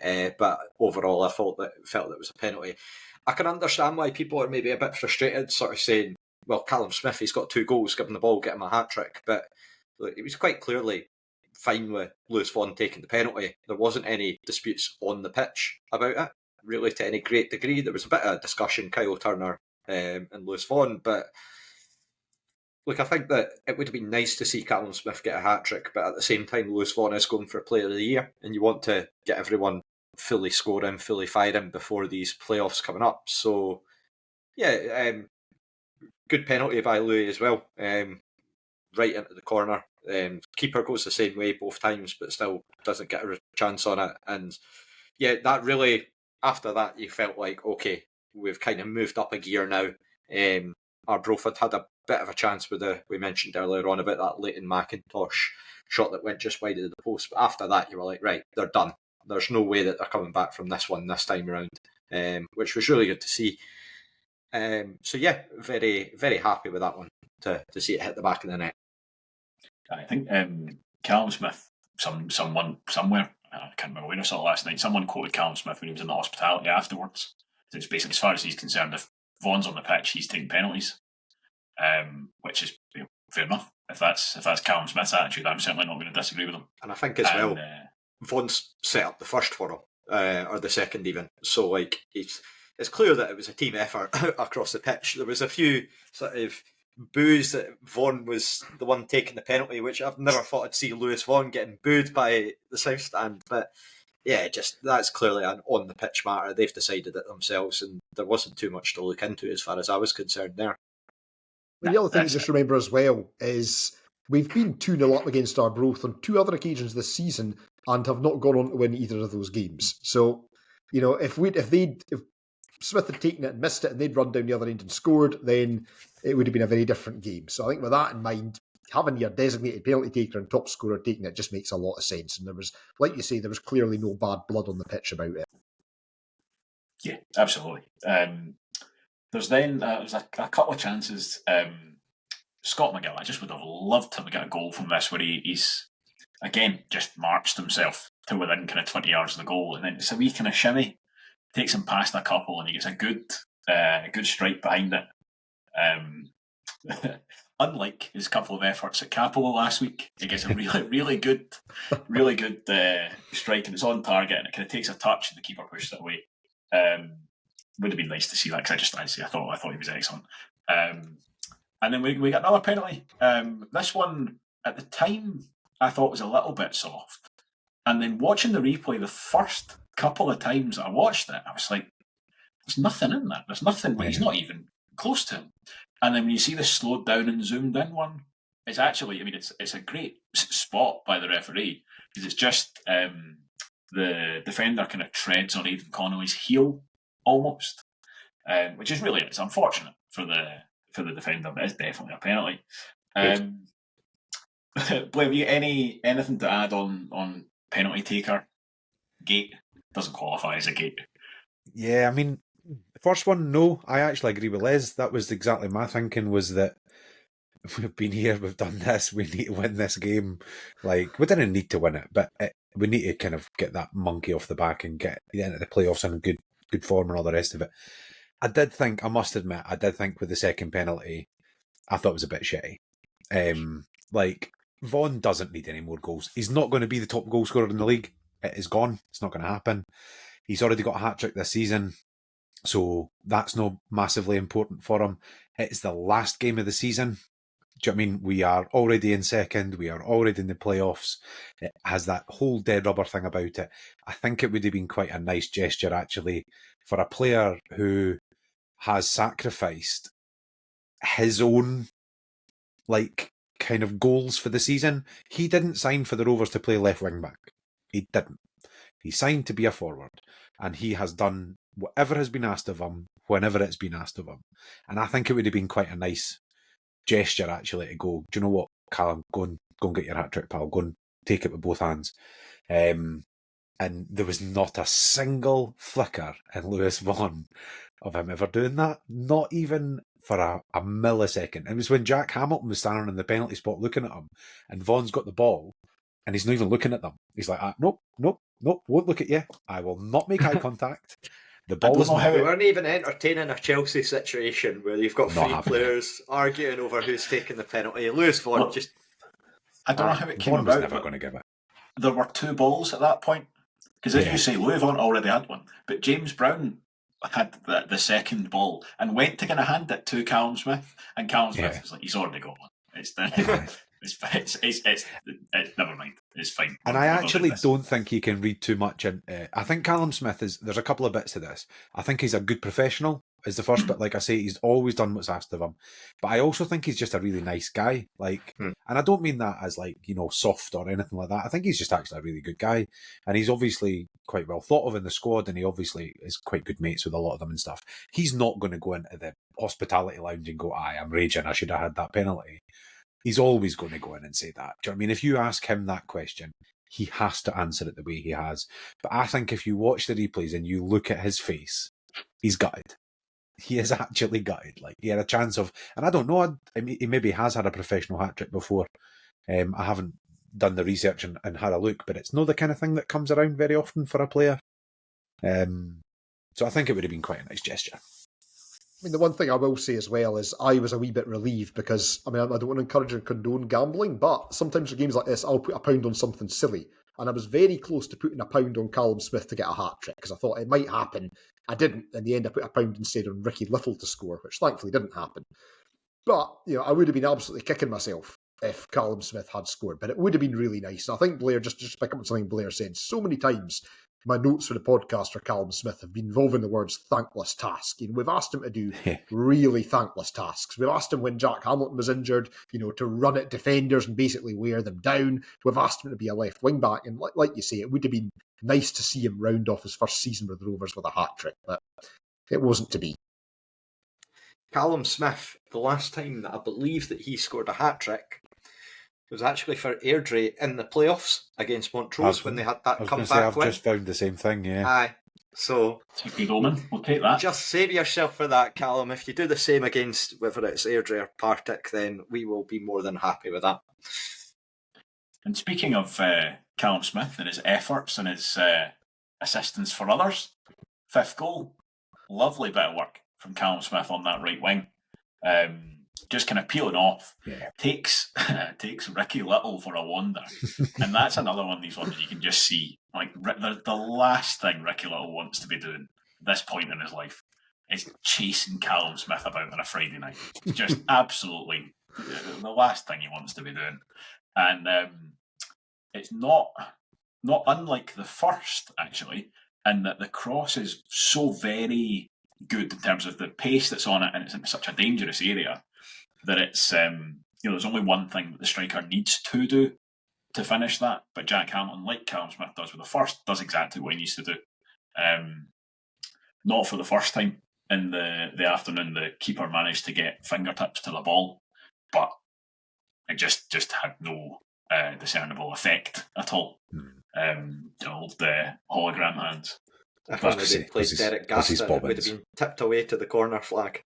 but overall I felt that it was a penalty. I can understand why people are maybe a bit frustrated, sort of saying, well, Callum Smith, he's got 2 goals, give him the ball, get him a hat-trick, but look, it was quite clearly fine with Lewis Vaughan taking the penalty. There wasn't any disputes on the pitch about it, really, to any great degree. There was a bit of discussion, Kyle Turner and Lewis Vaughan, but look, I think that it would have been nice to see Callum Smith get a hat-trick, but at the same time, Lewis Vaughan is going for Player of the Year, and you want to get everyone fully scoring, fully firing before these playoffs coming up. So, yeah, good penalty by Louis as well. Right into the corner. Keeper goes the same way both times, but still doesn't get a chance on it. And yeah, that really, after that, you felt like, okay, we've kind of moved up a gear now. Arbroath had a bit of a chance with we mentioned earlier on about that Leighton McIntosh shot that went just wide of the post. But after that, you were like, right, they're done. There's no way that they're coming back from this one this time around, which was really good to see. So yeah, very, very happy with that one to see it hit the back of the net. I think Callum Smith, someone somewhere, I can't remember where I saw it last night, someone quoted Callum Smith when he was in the hospitality afterwards. So it's basically, as far as he's concerned, if Vaughan's on the pitch, he's taking penalties, which is fair enough. If that's Callum Smith's attitude, I'm certainly not going to disagree with him. And I think as well, Vaughan's set up the first for him, or the second even. So like it's clear that it was a team effort across the pitch. There was a few sort of boos that Vaughan was the one taking the penalty, which I've never thought I'd see Lewis Vaughan getting booed by the South Stand. But yeah, just that's clearly an on the pitch matter. They've decided it themselves, and there wasn't too much to look into as far as I was concerned there. The other thing to just remember as well is we've been 2-0 up against Arbroath on 2 other occasions this season and have not gone on to win either of those games. So, you know, if Smith had taken it and missed it and they'd run down the other end and scored, then it would have been a very different game. So I think with that in mind, having your designated penalty taker and top scorer taking it just makes a lot of sense. And there was, like you say, there was clearly no bad blood on the pitch about it. Yeah, absolutely. There's a couple of chances. Scott McGill, I just would have loved to get a goal from this where he's, again, just marched himself to within kind of 20 yards of the goal. And then it's a wee kind of shimmy, takes him past a couple and he gets a good strike behind it. Unlike his couple of efforts at Capello last week, he gets a really good strike and it's on target and it kind of takes a touch and the keeper pushes it away. Would have been nice to see that because I thought he was excellent. And then we got another penalty. This one at the time I thought was a little bit soft, and then watching the replay the first couple of times I watched it, I was like, "There's nothing in that. There's nothing. He's not even close to him." And then when you see the slowed down and zoomed in one, it's actually, it's a great spot by the referee because it's just the defender kind of treads on Aidan Connolly's heel almost, which is really, it's unfortunate for the defender, but it's definitely a penalty. Blair, have you anything to add on penalty taker gate? Doesn't qualify as a gate. Yeah, the first one, no, I actually agree with Les. That was exactly my thinking, was that we've been here, we've done this, we need to win this game. Like, we didn't need to win it, but we need to kind of get that monkey off the back and get into the playoffs in good form and all the rest of it. I must admit, with the second penalty, I thought it was a bit shitty. Vaughan doesn't need any more goals. He's not going to be the top goal scorer in the league. It is gone. It's not going to happen. He's already got a hat-trick this season, so that's not massively important for him. It's the last game of the season. Do you know what I mean? We are already in second. We are already in the playoffs. It has that whole dead rubber thing about it. I think it would have been quite a nice gesture, actually, for a player who has sacrificed his own, kind of goals for the season. He didn't sign for the Rovers to play left wing back. He didn't. He signed to be a forward, and he has done whatever has been asked of him, whenever it's been asked of him. And I think it would have been quite a nice gesture, actually, to go, do you know what, Callum, go and get your hat-trick, pal. Go and take it with both hands. And there was not a single flicker in Lewis Vaughan of him ever doing that. Not even for a millisecond. It was when Jack Hamilton was standing in the penalty spot looking at him, and Vaughan's got the ball, and he's not even looking at them. He's like, nope, won't look at you. I will not make eye contact. The ball is We weren't even entertaining a Chelsea situation where you've got three players arguing over who's taking the penalty. Lewis Vaughan I don't know how it came Vaughan was about. never going to give it. There were 2 balls at that point. Because as you say, Louis Vaughan already had one. But James Brown had the second ball and went to kind of hand it to Callum Smith. And Callum Smith was like, he's already got one. It's never mind. It's fine. And I actually don't think he can read too much. I think Callum Smith there's a couple of bits to this. I think he's a good professional. is the first bit. Like I say, he's always done what's asked of him. But I also think he's just a really nice guy. Like, and I don't mean that as like, soft or anything like that. I think he's just actually a really good guy. And he's obviously quite well thought of in the squad, and he obviously is quite good mates with a lot of them and stuff. He's not going to go into the hospitality lounge and go, I'm raging, I should have had that penalty. He's always going to go in and say that. Do you know what I mean? If you ask him that question, he has to answer it the way he has. But I think if you watch the replays and you look at his face, he's gutted. He is actually gutted. Like, he had a chance of, and I don't know, he maybe has had a professional hat-trick before. I haven't done the research and had a look, but it's not the kind of thing that comes around very often for a player. So I think it would have been quite a nice gesture. I mean, the one thing I will say as well is I was a wee bit relieved because, I don't want to encourage or condone gambling, but sometimes for games like this, I'll put £1 on something silly. And I was very close to putting £1 on Callum Smith to get a hat-trick because I thought it might happen. I didn't. In the end, I put £1 instead on Ricky Little to score, which thankfully didn't happen. But, I would have been absolutely kicking myself if Callum Smith had scored, but it would have been really nice. And I think Blair, just pick up on something Blair said, so many times my notes for the podcast for Callum Smith have been involving the words thankless task. We've asked him to do really thankless tasks. We've asked him when Jack Hamilton was injured, to run at defenders and basically wear them down. We've asked him to be a left wing back. And like you say, it would have been nice to see him round off his first season with the Rovers with a hat-trick, but it wasn't to be. Callum Smith, the last time that I believe that he scored a hat-trick was actually for Airdrie in the playoffs against Montrose when they had that comeback win. I've just found the same thing, yeah. Aye. So, it's a good omen. We'll take that. Just save yourself for that, Callum. If you do the same against whether it's Airdrie or Partick, then we will be more than happy with that. And speaking of Callum Smith and his efforts and his assistance for others, 5th goal, lovely bit of work from Callum Smith on that right wing. Just kind of peeling off, takes Ricky Little for a wonder. And that's another one of these ones you can just see, like, the last thing Ricky Little wants to be doing at this point in his life is chasing Callum Smith about on a Friday night. It's just absolutely the last thing he wants to be doing. And it's not unlike the first, actually, in that the cross is so very good in terms of the pace that's on it, and it's in such a dangerous area that it's there's only one thing that the striker needs to do to finish that. But Jack Hamilton, like Callum Smith does with the first, does exactly what he needs to do. Not for the first time in the afternoon, the keeper managed to get fingertips to the ball, but it just had no discernible effect at all. The old hologram hands. If only they played Derek Gaston, it would have been tipped away to the corner flag.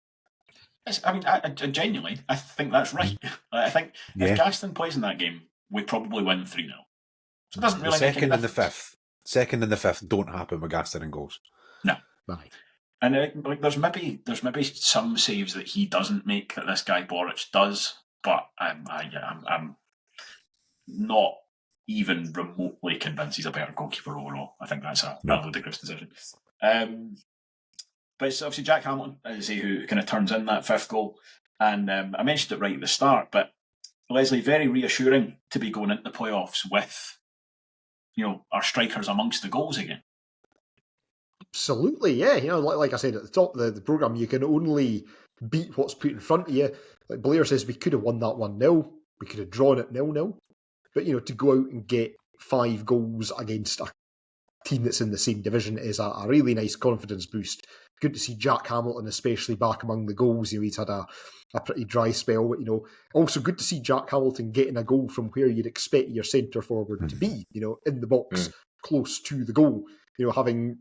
I genuinely, I think that's right. I think if Gaston plays in that game, we probably win 3-0. So it doesn't really the make second and the fifth. Second and the fifth don't happen with Gaston in goals. No. Right. And there's maybe some saves that he doesn't make that this guy Boric does, but I'm not even remotely convinced he's a better goalkeeper overall. I think that's a ludicrous decision. But it's obviously Jack Hamilton, as I say, who kind of turns in that 5th goal. And I mentioned it right at the start, but Leslie, very reassuring to be going into the playoffs with, our strikers amongst the goals again. Absolutely, yeah. Like I said at the top of the programme, you can only beat what's put in front of you. Like Blair says, we could have won that 1-0. We could have drawn it 0-0. But, to go out and get 5 goals against a team that's in the same division is a really nice confidence boost. Good to see Jack Hamilton especially back among the goals. He's had a pretty dry spell, but also good to see Jack Hamilton getting a goal from where you'd expect your centre forward to be, in the box, close to the goal. Having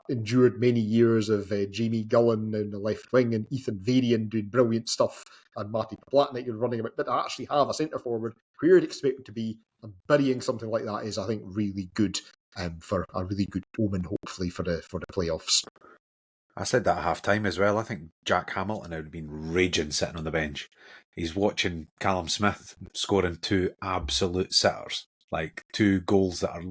endured many years of Jamie Gullen in the left wing and Ethan Varian doing brilliant stuff and Matty Platnick running about, but to actually have a centre forward where you'd expect him to be and burying something like that is, I think, really good. For a really good omen, hopefully, for the playoffs. I said that at half-time as well. I think Jack Hamilton would have been raging sitting on the bench. He's watching Callum Smith scoring 2 absolute sitters, like 2 goals that are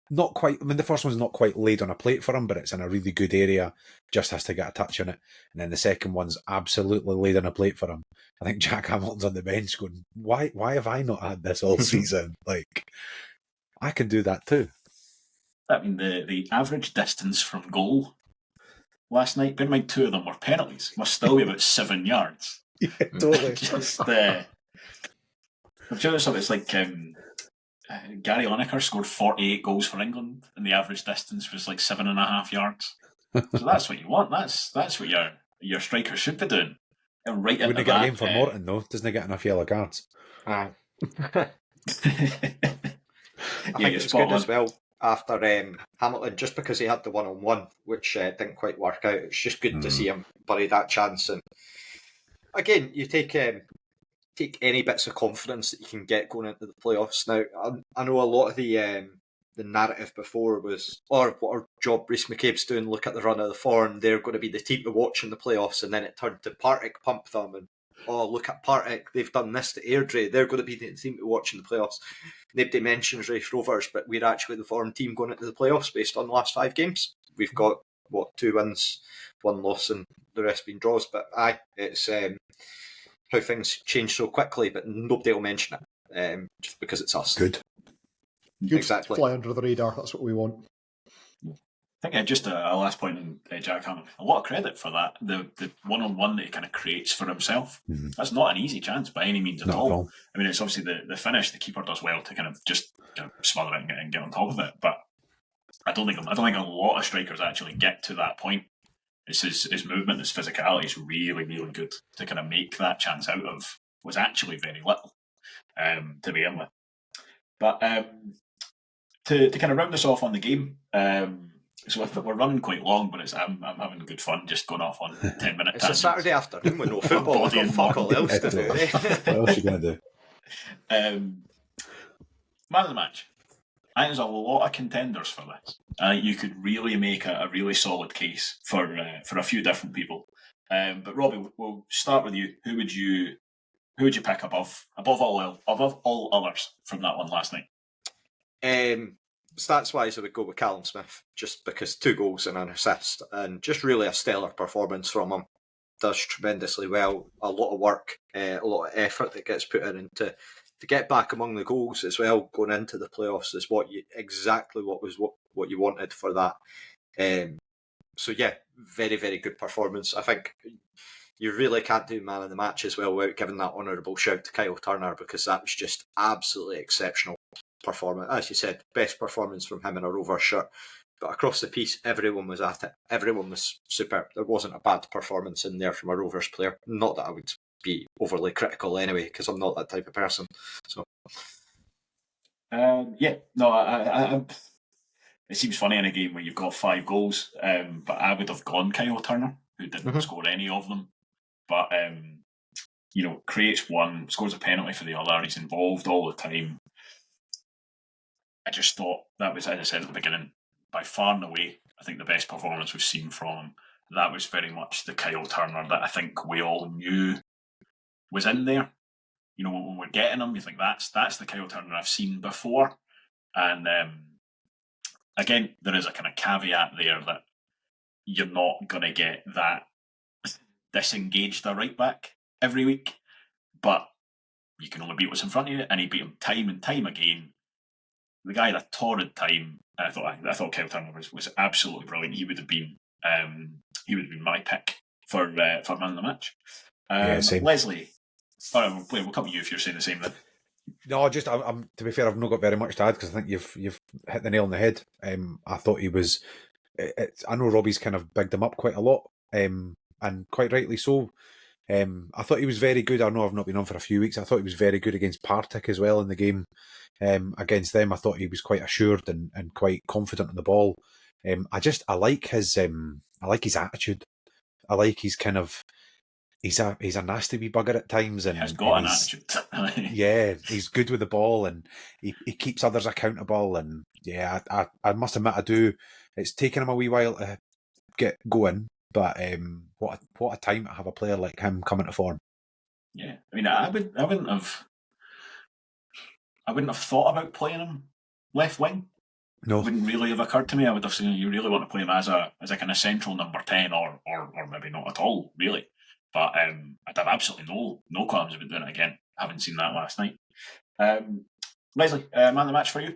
not quite... I mean, the first one's not quite laid on a plate for him, but it's in a really good area, just has to get a touch on it. And then the second one's absolutely laid on a plate for him. I think Jack Hamilton's on the bench going, why have I not had this all season? Like, I can do that too. I mean, the average distance from goal last night. Bear in mind, 2 of them were penalties. Must still be about 7 yards. Yeah, totally. Just, it's like Gary Lineker scored 48 goals for England, and the average distance was like 7.5 yards. So that's what you want. That's what your striker should be doing. And right Wouldn't into he get that, a game for Morton though? Doesn't he get enough yellow cards? I Yeah, think you're it's spot good as on. well after Hamilton, just because he had the 1-on-1, which didn't quite work out. It's just good to see him bury that chance. And again, you take any bits of confidence that you can get going into the playoffs. Now, I know a lot of the narrative before was, what our job Rhys McCabe's doing, look at the run of the form, they're going to be the team to watch in the playoffs, and then it turned to Partick pump them, and look at Partick, they've done this to Airdrie, they're going to be the team to watch in the playoffs. Nobody mentions Raith Rovers, but we're actually the form team going into the playoffs based on the last 5 games. We've got, 2 wins, 1 loss, and the rest being draws, but it's how things change so quickly, but nobody will mention it, just because it's us. Good. Exactly. Fly under the radar, that's what we want. I think just a last point on Jack Hamilton. A lot of credit for that. The one-on-one that he kind of creates for himself. Mm-hmm. That's not an easy chance by any means at Not at all. all. I mean, it's obviously the finish. The keeper does well to kind of just smother it and get on top of it. But I don't think a lot of strikers actually get to that point. It's his movement, his physicality is really, really good to kind of make that chance out of was actually very little to begin with. But to kind of round us off on the game, so we're running quite long, but I'm having good fun just going off on 10-minute It's a Saturday afternoon with no football. We've Body got fuck all else to do. What else are you going to do? Man of the match. I think there's a lot of contenders for this. You could really make a really solid case for a few different people. But Robbie, we'll start with you. Who would you pick above all others from that one last night? Stats wise, I would go with Callum Smith, just because 2 goals and an assist, and just really a stellar performance from him. Does tremendously well. A lot of work, a lot of effort that gets put in to get back among the goals as well. Going into the playoffs is what you wanted for that. So yeah, very, very good performance. I think you really can't do man of the match as well without giving that honourable shout to Kyle Turner, because that was just absolutely exceptional performance. As you said, best performance from him in a Rovers shirt. But across the piece, everyone was at it. Everyone was superb. There wasn't a bad performance in there from a Rovers player. Not that I would be overly critical anyway, because I'm not that type of person. So, it seems funny in a game where you've got 5 goals, but I would have gone Kyle Turner, who didn't score any of them. But creates one, scores a penalty for the other. He's involved all the time. I just thought that was, as I said at the beginning, by far and away, I think the best performance we've seen from him. That was very much the Kyle Turner that I think we all knew was in there. When we're getting him, you think that's the Kyle Turner I've seen before. And again, there is a kind of caveat there that you're not going to get that disengaged a right back every week, but you can only beat what's in front of you, and he beat him time and time again. The guy had a torrid time. I thought Kyle Turner was absolutely brilliant. He would have been my pick for man of the match. Same. Leslie, we'll come to you if you're saying the same then. No, just I'm. To be fair, I've not got very much to add because I think you've hit the nail on the head. I thought he was. I know Robbie's kind of bigged him up quite a lot, and quite rightly so. I thought he was very good. I know I've not been on for a few weeks. I thought he was very good against Partick as well in the game. Against them, I thought he was quite assured and quite confident on the ball. I like his attitude. I like his kind of. He's a nasty wee bugger at times, and he's got an attitude. Yeah, he's good with the ball, and he keeps others accountable. And yeah, I must admit, I do. It's taken him a wee while to get going, but what a time to have a player like him coming to form. Yeah, I mean, I wouldn't have thought about playing him left wing. No, it wouldn't really have occurred to me. I would have said you really want to play him as a kind of central number 10, or maybe not at all, really. But I'd have absolutely no qualms about doing it again. I haven't seen that last night. Leslie, man of the match for you?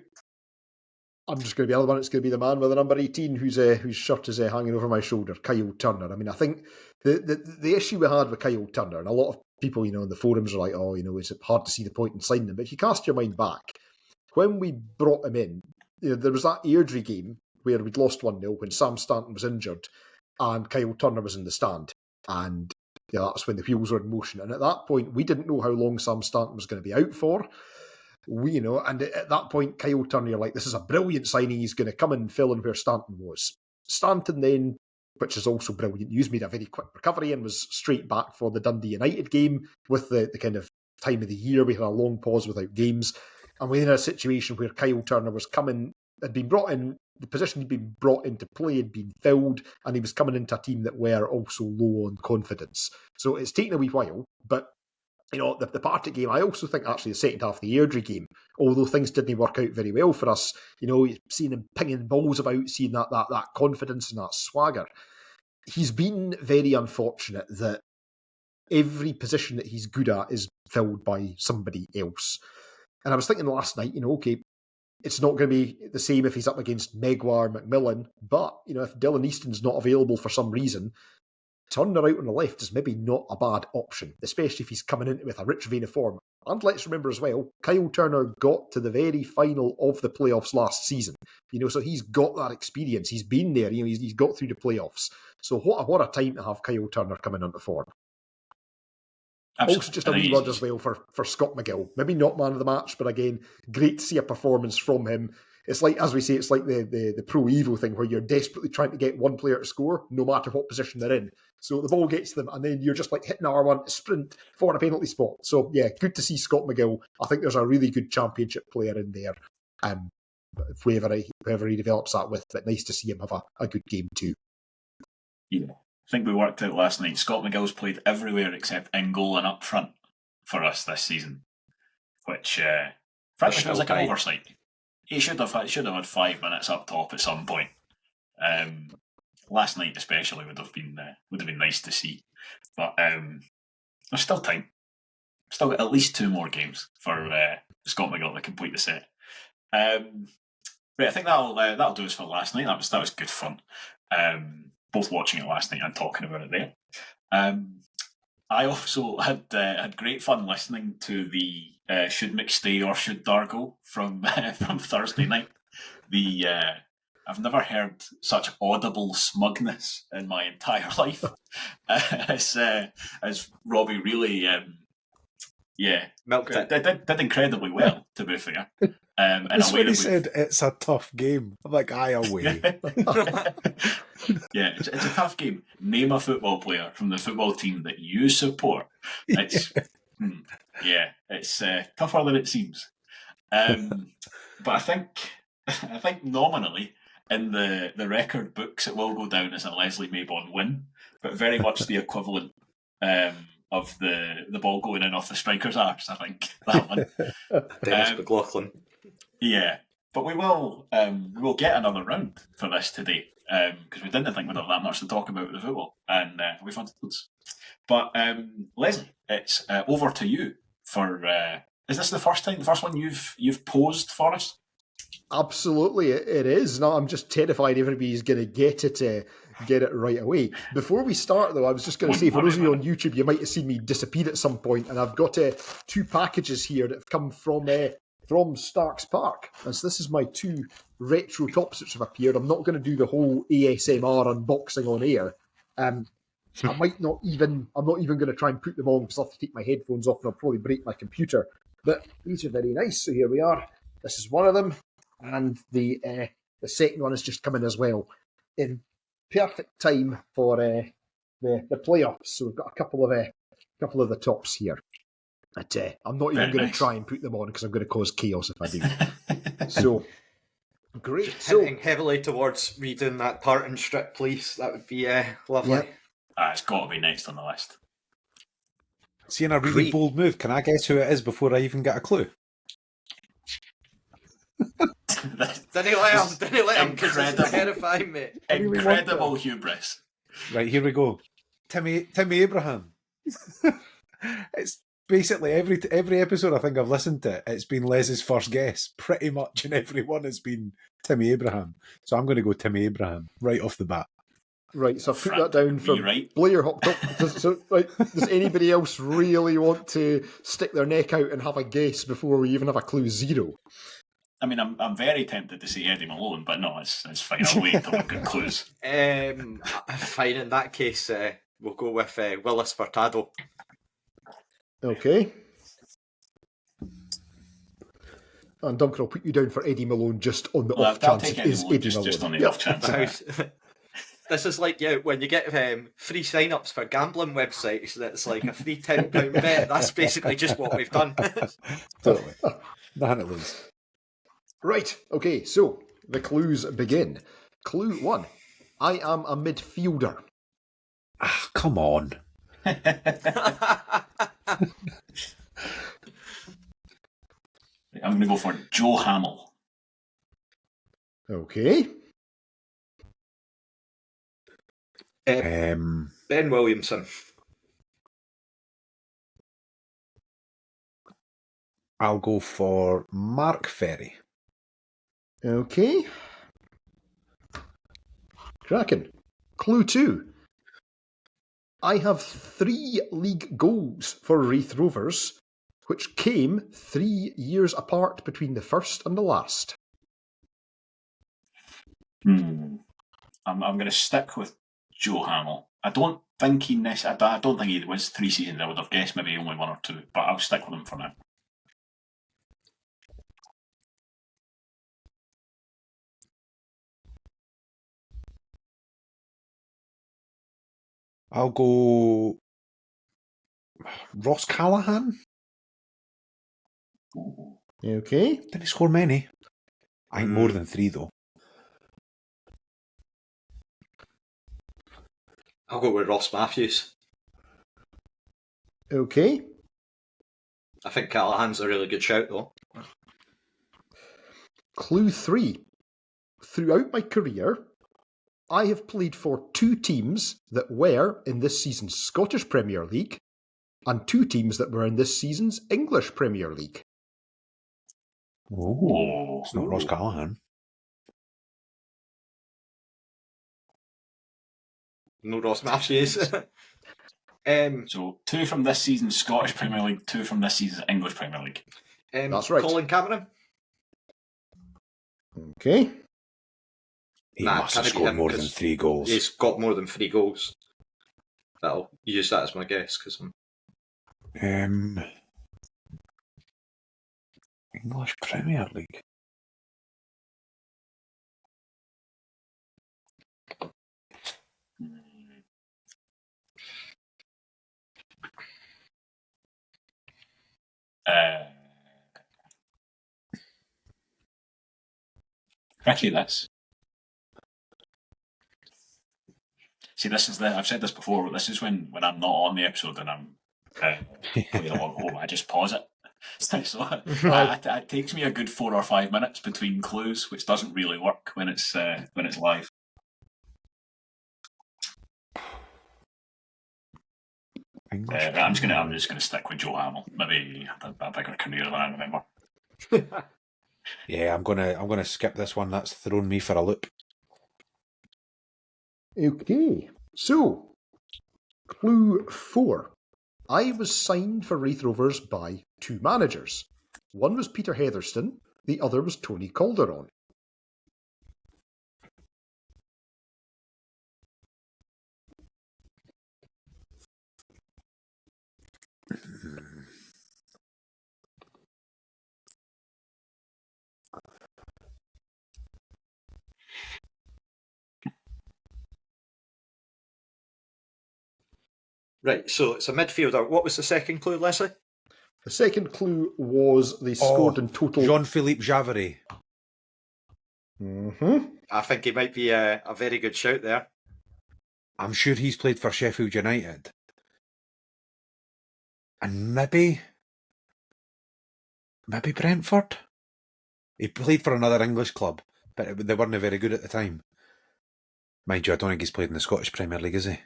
I'm just going to be the other one. It's going to be the man with the number 18 whose shirt is hanging over my shoulder, Kyle Turner. I mean, I think the issue we had with Kyle Turner, and a lot of people, in the forums are like, oh, is it hard to see the point in signing him? But if you cast your mind back, when we brought him in, there was that Airdrie game where we'd lost 1-0 when Sam Stanton was injured and Kyle Turner was in the stand. And that's when the wheels were in motion. And at that point, we didn't know how long Sam Stanton was going to be out for. And at that point, Kyle Turner, you're like, this is a brilliant signing. He's going to come and fill in where Stanton was. Stanton then, which is also brilliant news, made a very quick recovery and was straight back for the Dundee United game with the kind of time of the year. We had a long pause without games. And we're in a situation where Kyle Turner was had been brought in, the position he'd been brought into play had been filled, and he was coming into a team that were also low on confidence. So it's taken a wee while, but the Partick game, I also think actually the second half of the Airdrie game, although things didn't work out very well for us, seeing him pinging balls about, seeing that confidence and that swagger, he's been very unfortunate that every position that he's good at is filled by somebody else. And I was thinking last night, okay, it's not going to be the same if he's up against Megwar, McMillan, but, if Dylan Easton's not available for some reason, Turner out on the left is maybe not a bad option, especially if he's coming in with a rich vein of form. And let's remember as well, Kyle Turner got to the very final of the playoffs last season. So he's got that experience. He's been there. He's got through the playoffs. So what a time to have Kyle Turner coming into form. Absolutely. Also, just a wee word as well for Scott McGill. Maybe not man of the match, but again, great to see a performance from him. It's like, as we say, it's like the Pro Evo thing where you're desperately trying to get one player to score, no matter what position they're in. So the ball gets to them, and then you're just like hitting R1 to sprint for a penalty spot. So yeah, good to see Scott McGill. I think there's a really good championship player in there. Whoever he develops that with, but nice to see him have a good game too. Yeah, I think we worked out last night. Scott McGill's played everywhere except in goal and up front for us this season, which frankly feels like an oversight. He should have had 5 minutes up top at some point. Last night especially would have been nice to see, but there's still time. Still got at least 2 more games for Scott McGill to complete the set. Right, I think that'll do us for last night. That was good fun. Both watching it last night and talking about it there. I also had great fun listening to the Should McStay or Should Dargo from Thursday night. I've never heard such audible smugness in my entire life as Robbie really milked it. Did incredibly well, to be fair. That's when he said it's a tough game. I'm like, aye, away. Yeah, it's a tough game. Name a football player from the football team that you support. It's tougher than it seems. But I think nominally in the record books it will go down as a Leslie Maybon win, but very much the equivalent of the ball going in off the striker's arse. I think that one. Dennis McLaughlin. Yeah, but we will get another round for this today because we didn't think we'd have that much to talk about with the football, and we've had loads. But Leslie, it's over to you for. Is this the first one you've posed for us? Absolutely, it is. Now I'm just terrified everybody's going to get it right away. Before we start, though, I was just going to say, for those of you on YouTube, you might have seen me disappear at some point, and I've got 2 packages here that have come from Starks Park. And so this is my 2 retro tops which have appeared. I'm not going to do the whole ASMR unboxing on air. I'm not even going to try and put them on because I'll have to take my headphones off and I'll probably break my computer. But these are very nice. So here we are. This is one of them, and the second one has just come in as well in perfect time for the playoffs. So we've got a couple of the tops here. But I'm not even going to try and put them on because I'm going to cause chaos if I do. So, great. Hinting heavily towards redoing that tartan strip, please. That would be lovely. Yep. It's got to be next on the list. Seeing a really bold move, can I guess who it is before I even get a clue? Didn't let him, because it's terrifying, mate. Incredible hubris. Right, here we go. Timmy Abraham. basically every episode I think I've listened to, it's been Les's first guess. Pretty much in every one it's been Timmy Abraham. So I'm going to go Timmy Abraham right off the bat. Right, so I've put Frank, that down me, from right? Blair hopped up. Does anybody else really want to stick their neck out and have a guess before we even have a clue zero? I mean, I'm very tempted to say Eddie Malone, but no, it's fine. I'll wait until we've got clues. Fine, in that case, we'll go with Willis Furtado. Okay. And Duncan, I'll put you down for Eddie Malone just on the off I'll chance take it Eddie is Malone, Eddie Malone. just on the off chance. This is like when you get free sign-ups for gambling websites, that's like a free £10 bet. That's basically just what we've done. Totally. Nothing to lose. Right, okay, so the clues begin. Clue 1. I am a midfielder. Ah, come on. I'm going to go for Joe Hamill. Okay. Ben Williamson. I'll go for Mark Ferry. Okay. Cracking. Clue 2. I have 3 league goals for Raith Rovers, which came 3 years apart between the first and the last. I'm going to stick with Joe Hamill. I don't think he was 3 seasons. I would have guessed maybe only 1 or 2, but I'll stick with him for now. I'll go Ross Callahan. Okay. Didn't he score many? I think more than 3 though. I'll go with Ross Matthews. Okay. I think Callahan's a really good shout though. Clue 3. Throughout my career, I have played for 2 teams that were in this season's Scottish Premier League and 2 teams that were in this season's English Premier League. Oh, it's not Ross Callahan. No Ross Matthews. So 2 from this season's Scottish Premier League, 2 from this season's English Premier League. That's right. Colin Cameron. Okay. He must have scored more than 3 goals. He's got more than 3 goals. I'll use that as my guess because English Premier League. Tricky, this. See, I've said this before, but this is when I'm not on the episode and I'm playing along home, I just pause it. So it takes me a good 4 or 5 minutes between clues, which doesn't really work when it's live. I'm just gonna stick with Joe Hamill. Maybe a bigger career than I remember. Yeah, I'm gonna skip this one. That's thrown me for a loop. Okay. So, clue 4. I was signed for Raith Rovers by 2 managers. One was Peter Heatherston, the other was Tony Calderon. Right, so it's a midfielder. What was the second clue, Leslie? The second clue was they scored in total... Jean-Philippe Javary. I think he might be a very good shout there. I'm sure he's played for Sheffield United. And maybe Brentford? He played for another English club, but they weren't very good at the time. Mind you, I don't think he's played in the Scottish Premier League, is he?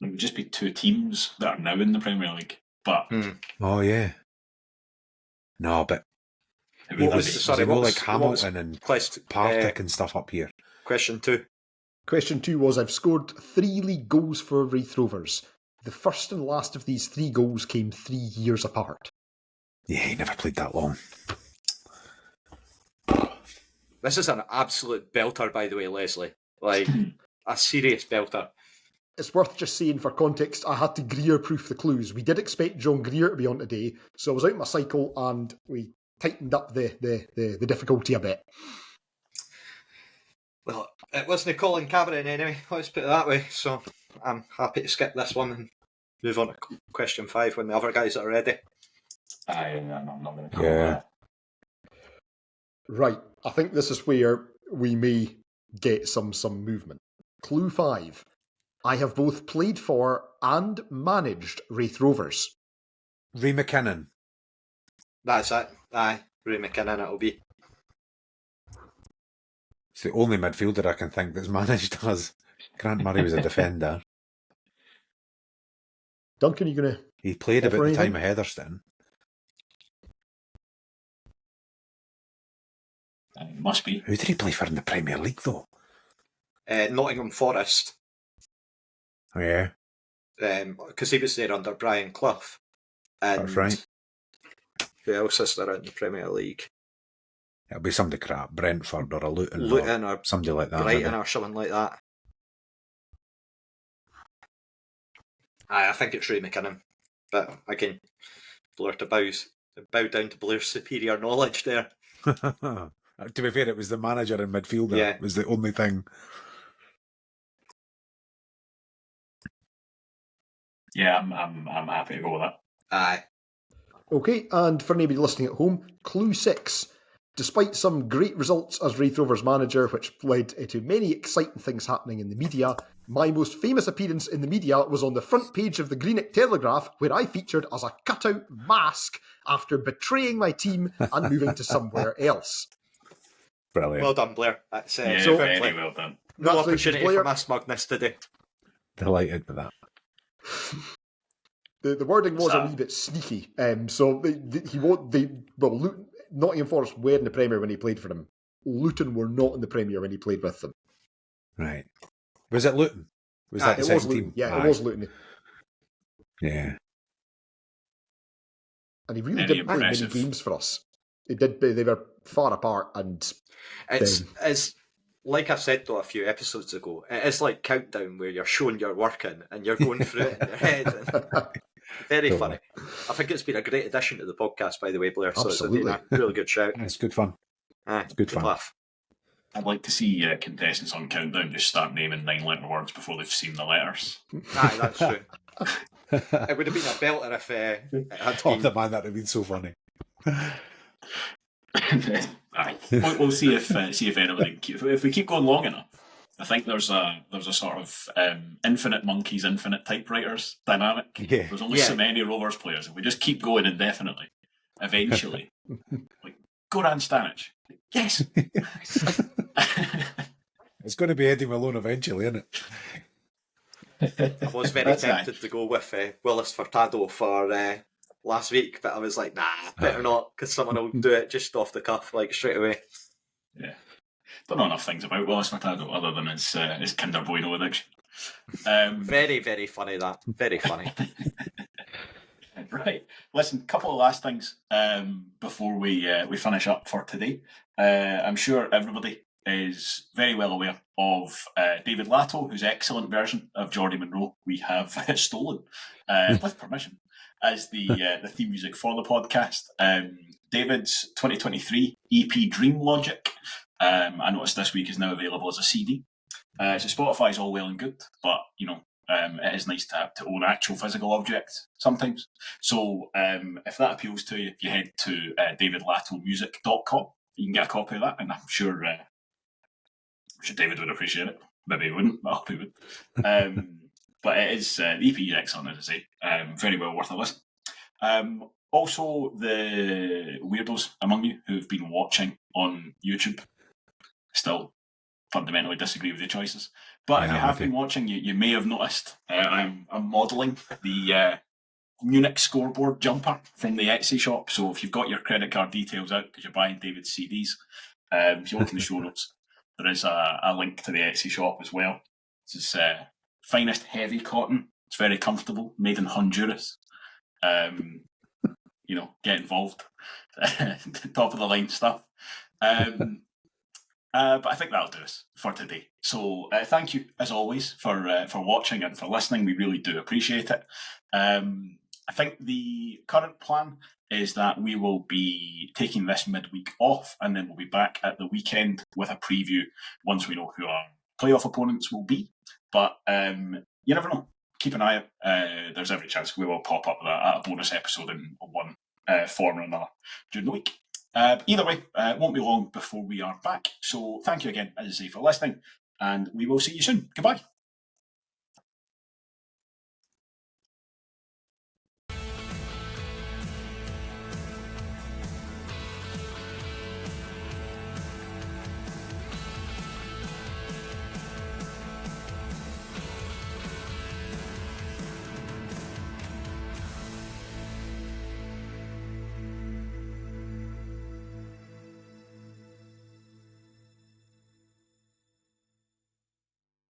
It would just be 2 teams that are now in the Premier League. But Oh yeah. No, but What was sorry? no What like was Hamilton and Partick and stuff up here. Question 2. Question 2 was, I've scored 3 league goals for Raith Rovers. The first and last of these 3 goals came 3 years apart. Yeah, he never played that long. This is an absolute belter, by the way, Leslie. Like, a serious belter. It's worth just saying for context, I had to Greer-proof the clues. We did expect John Greer to be on today, so I was out my cycle and we tightened up the difficulty a bit. Well, it wasn't Colin Cameron anyway, let's put it that way. So I'm happy to skip this one and move on to question 5 when the other guys are ready. I'm not going to Yeah. Right, I think this is where we may get some movement. Clue 5. I have both played for and managed Raith Rovers. Ray McKinnon. That's it. Aye, Ray McKinnon it'll be. It's the only midfielder I can think that's managed us. Grant Murray was a defender. Duncan, are you going to... He played about the time of Heatherstone. It must be. Who did he play for in the Premier League, though? Nottingham Forest. Oh, yeah. Because he was there under Brian Clough. And That's right. who else is there in the Premier League? It'll be somebody crap. Brentford or a Luton or somebody like that. Brighton maybe. or something like that. Aye, I think it's Ray McKinnon. But again, Blair to bow down to Blair's superior knowledge there. To be fair, it was the manager and midfielder. Yeah. Was the only thing. Yeah, I'm happy to go with that. Aye. Okay, and for anybody listening at home, clue 6. Despite some great results as Raith Rovers manager, which led to many exciting things happening in the media, my most famous appearance in the media was on the front page of the Greenock Telegraph, where I featured as a cutout mask after betraying my team and moving to somewhere else. Brilliant. Well done, Blair. That's so very fair play. well done. No Congratulations, opportunity Blair. for my smugness today. Delighted with that. The wording was a So- wee bit sneaky. So Nottingham Forest were in the Premier when he played for them. Luton were not in the Premier when he played with them. Right. Was it Luton? Was that the It was second Luton. team? Yeah, Aye. it was Luton. Yeah. And he really Very didn't play many impressive. games for us. They were far apart, and It's like I said though a few episodes ago, it is like Countdown where you're showing you're working and you're going through it in your head. Very Totally. funny. I think it's been a great addition to the podcast, by the way, Blair. So Absolutely. it's been a really good shout. It's good fun. Aye, good fun. laugh. I'd like to see contestants on Countdown just start naming 9-letter words before they've seen the letters. Aye, that's true. It would have been a belter if it had Oh, been. the man, that would have been so funny. Aye, we'll see if anybody if we keep going long enough. I think there's a sort of infinite monkeys, infinite typewriters dynamic. Yeah. There's only Yeah. so many Rovers players. If we just keep going indefinitely, eventually, like Goran Stanic. Yes. It's going to be Eddie Malone eventually, isn't it? I was very That's tempted to go with Willis Furtado for last week, but I was like, nah, better not, because someone will do it just off the cuff, like straight away. Yeah. Don't know enough things about Willis Furtado other than his Kinder Bueno addiction. Very, very funny, that. Very funny. Right. Listen, couple of last things before we finish up for today. I'm sure everybody is very well aware of David Latto, whose excellent version of Geordie Monroe we have stolen with permission as the theme music for the podcast. David's 2023 EP Dream Logic, I noticed this week, is now available as a CD. So Spotify's all well and good, but it is nice to own actual physical objects sometimes. So if that appeals to you, if you head to davidlattomusic.com, you can get a copy of that, and I'm sure David would appreciate it. Maybe he wouldn't, but I hope he would. But it is, the EP is excellent, as I say. Very well worth a listen. Also, the weirdos among you who've been watching on YouTube still fundamentally disagree with the choices. But if you have been watching, you may have noticed I'm modelling the Munich scoreboard jumper from the Etsy shop. So if you've got your credit card details out because you're buying David's CDs, if you look in the show notes, there is a link to the Etsy shop as well. This is finest heavy cotton. It's very comfortable, made in Honduras. Get involved. Top of the line stuff. But I think that'll do us for today. So thank you, as always, for watching and for listening. We really do appreciate it. I think the current plan is that we will be taking this midweek off, and then we'll be back at the weekend with a preview once we know who our playoff opponents will be. But you never know. Keep an eye out. There's every chance we will pop up with a bonus episode in one form or another during the week. Either way, it won't be long before we are back. So thank you again, as I say, for listening, and we will see you soon. Goodbye.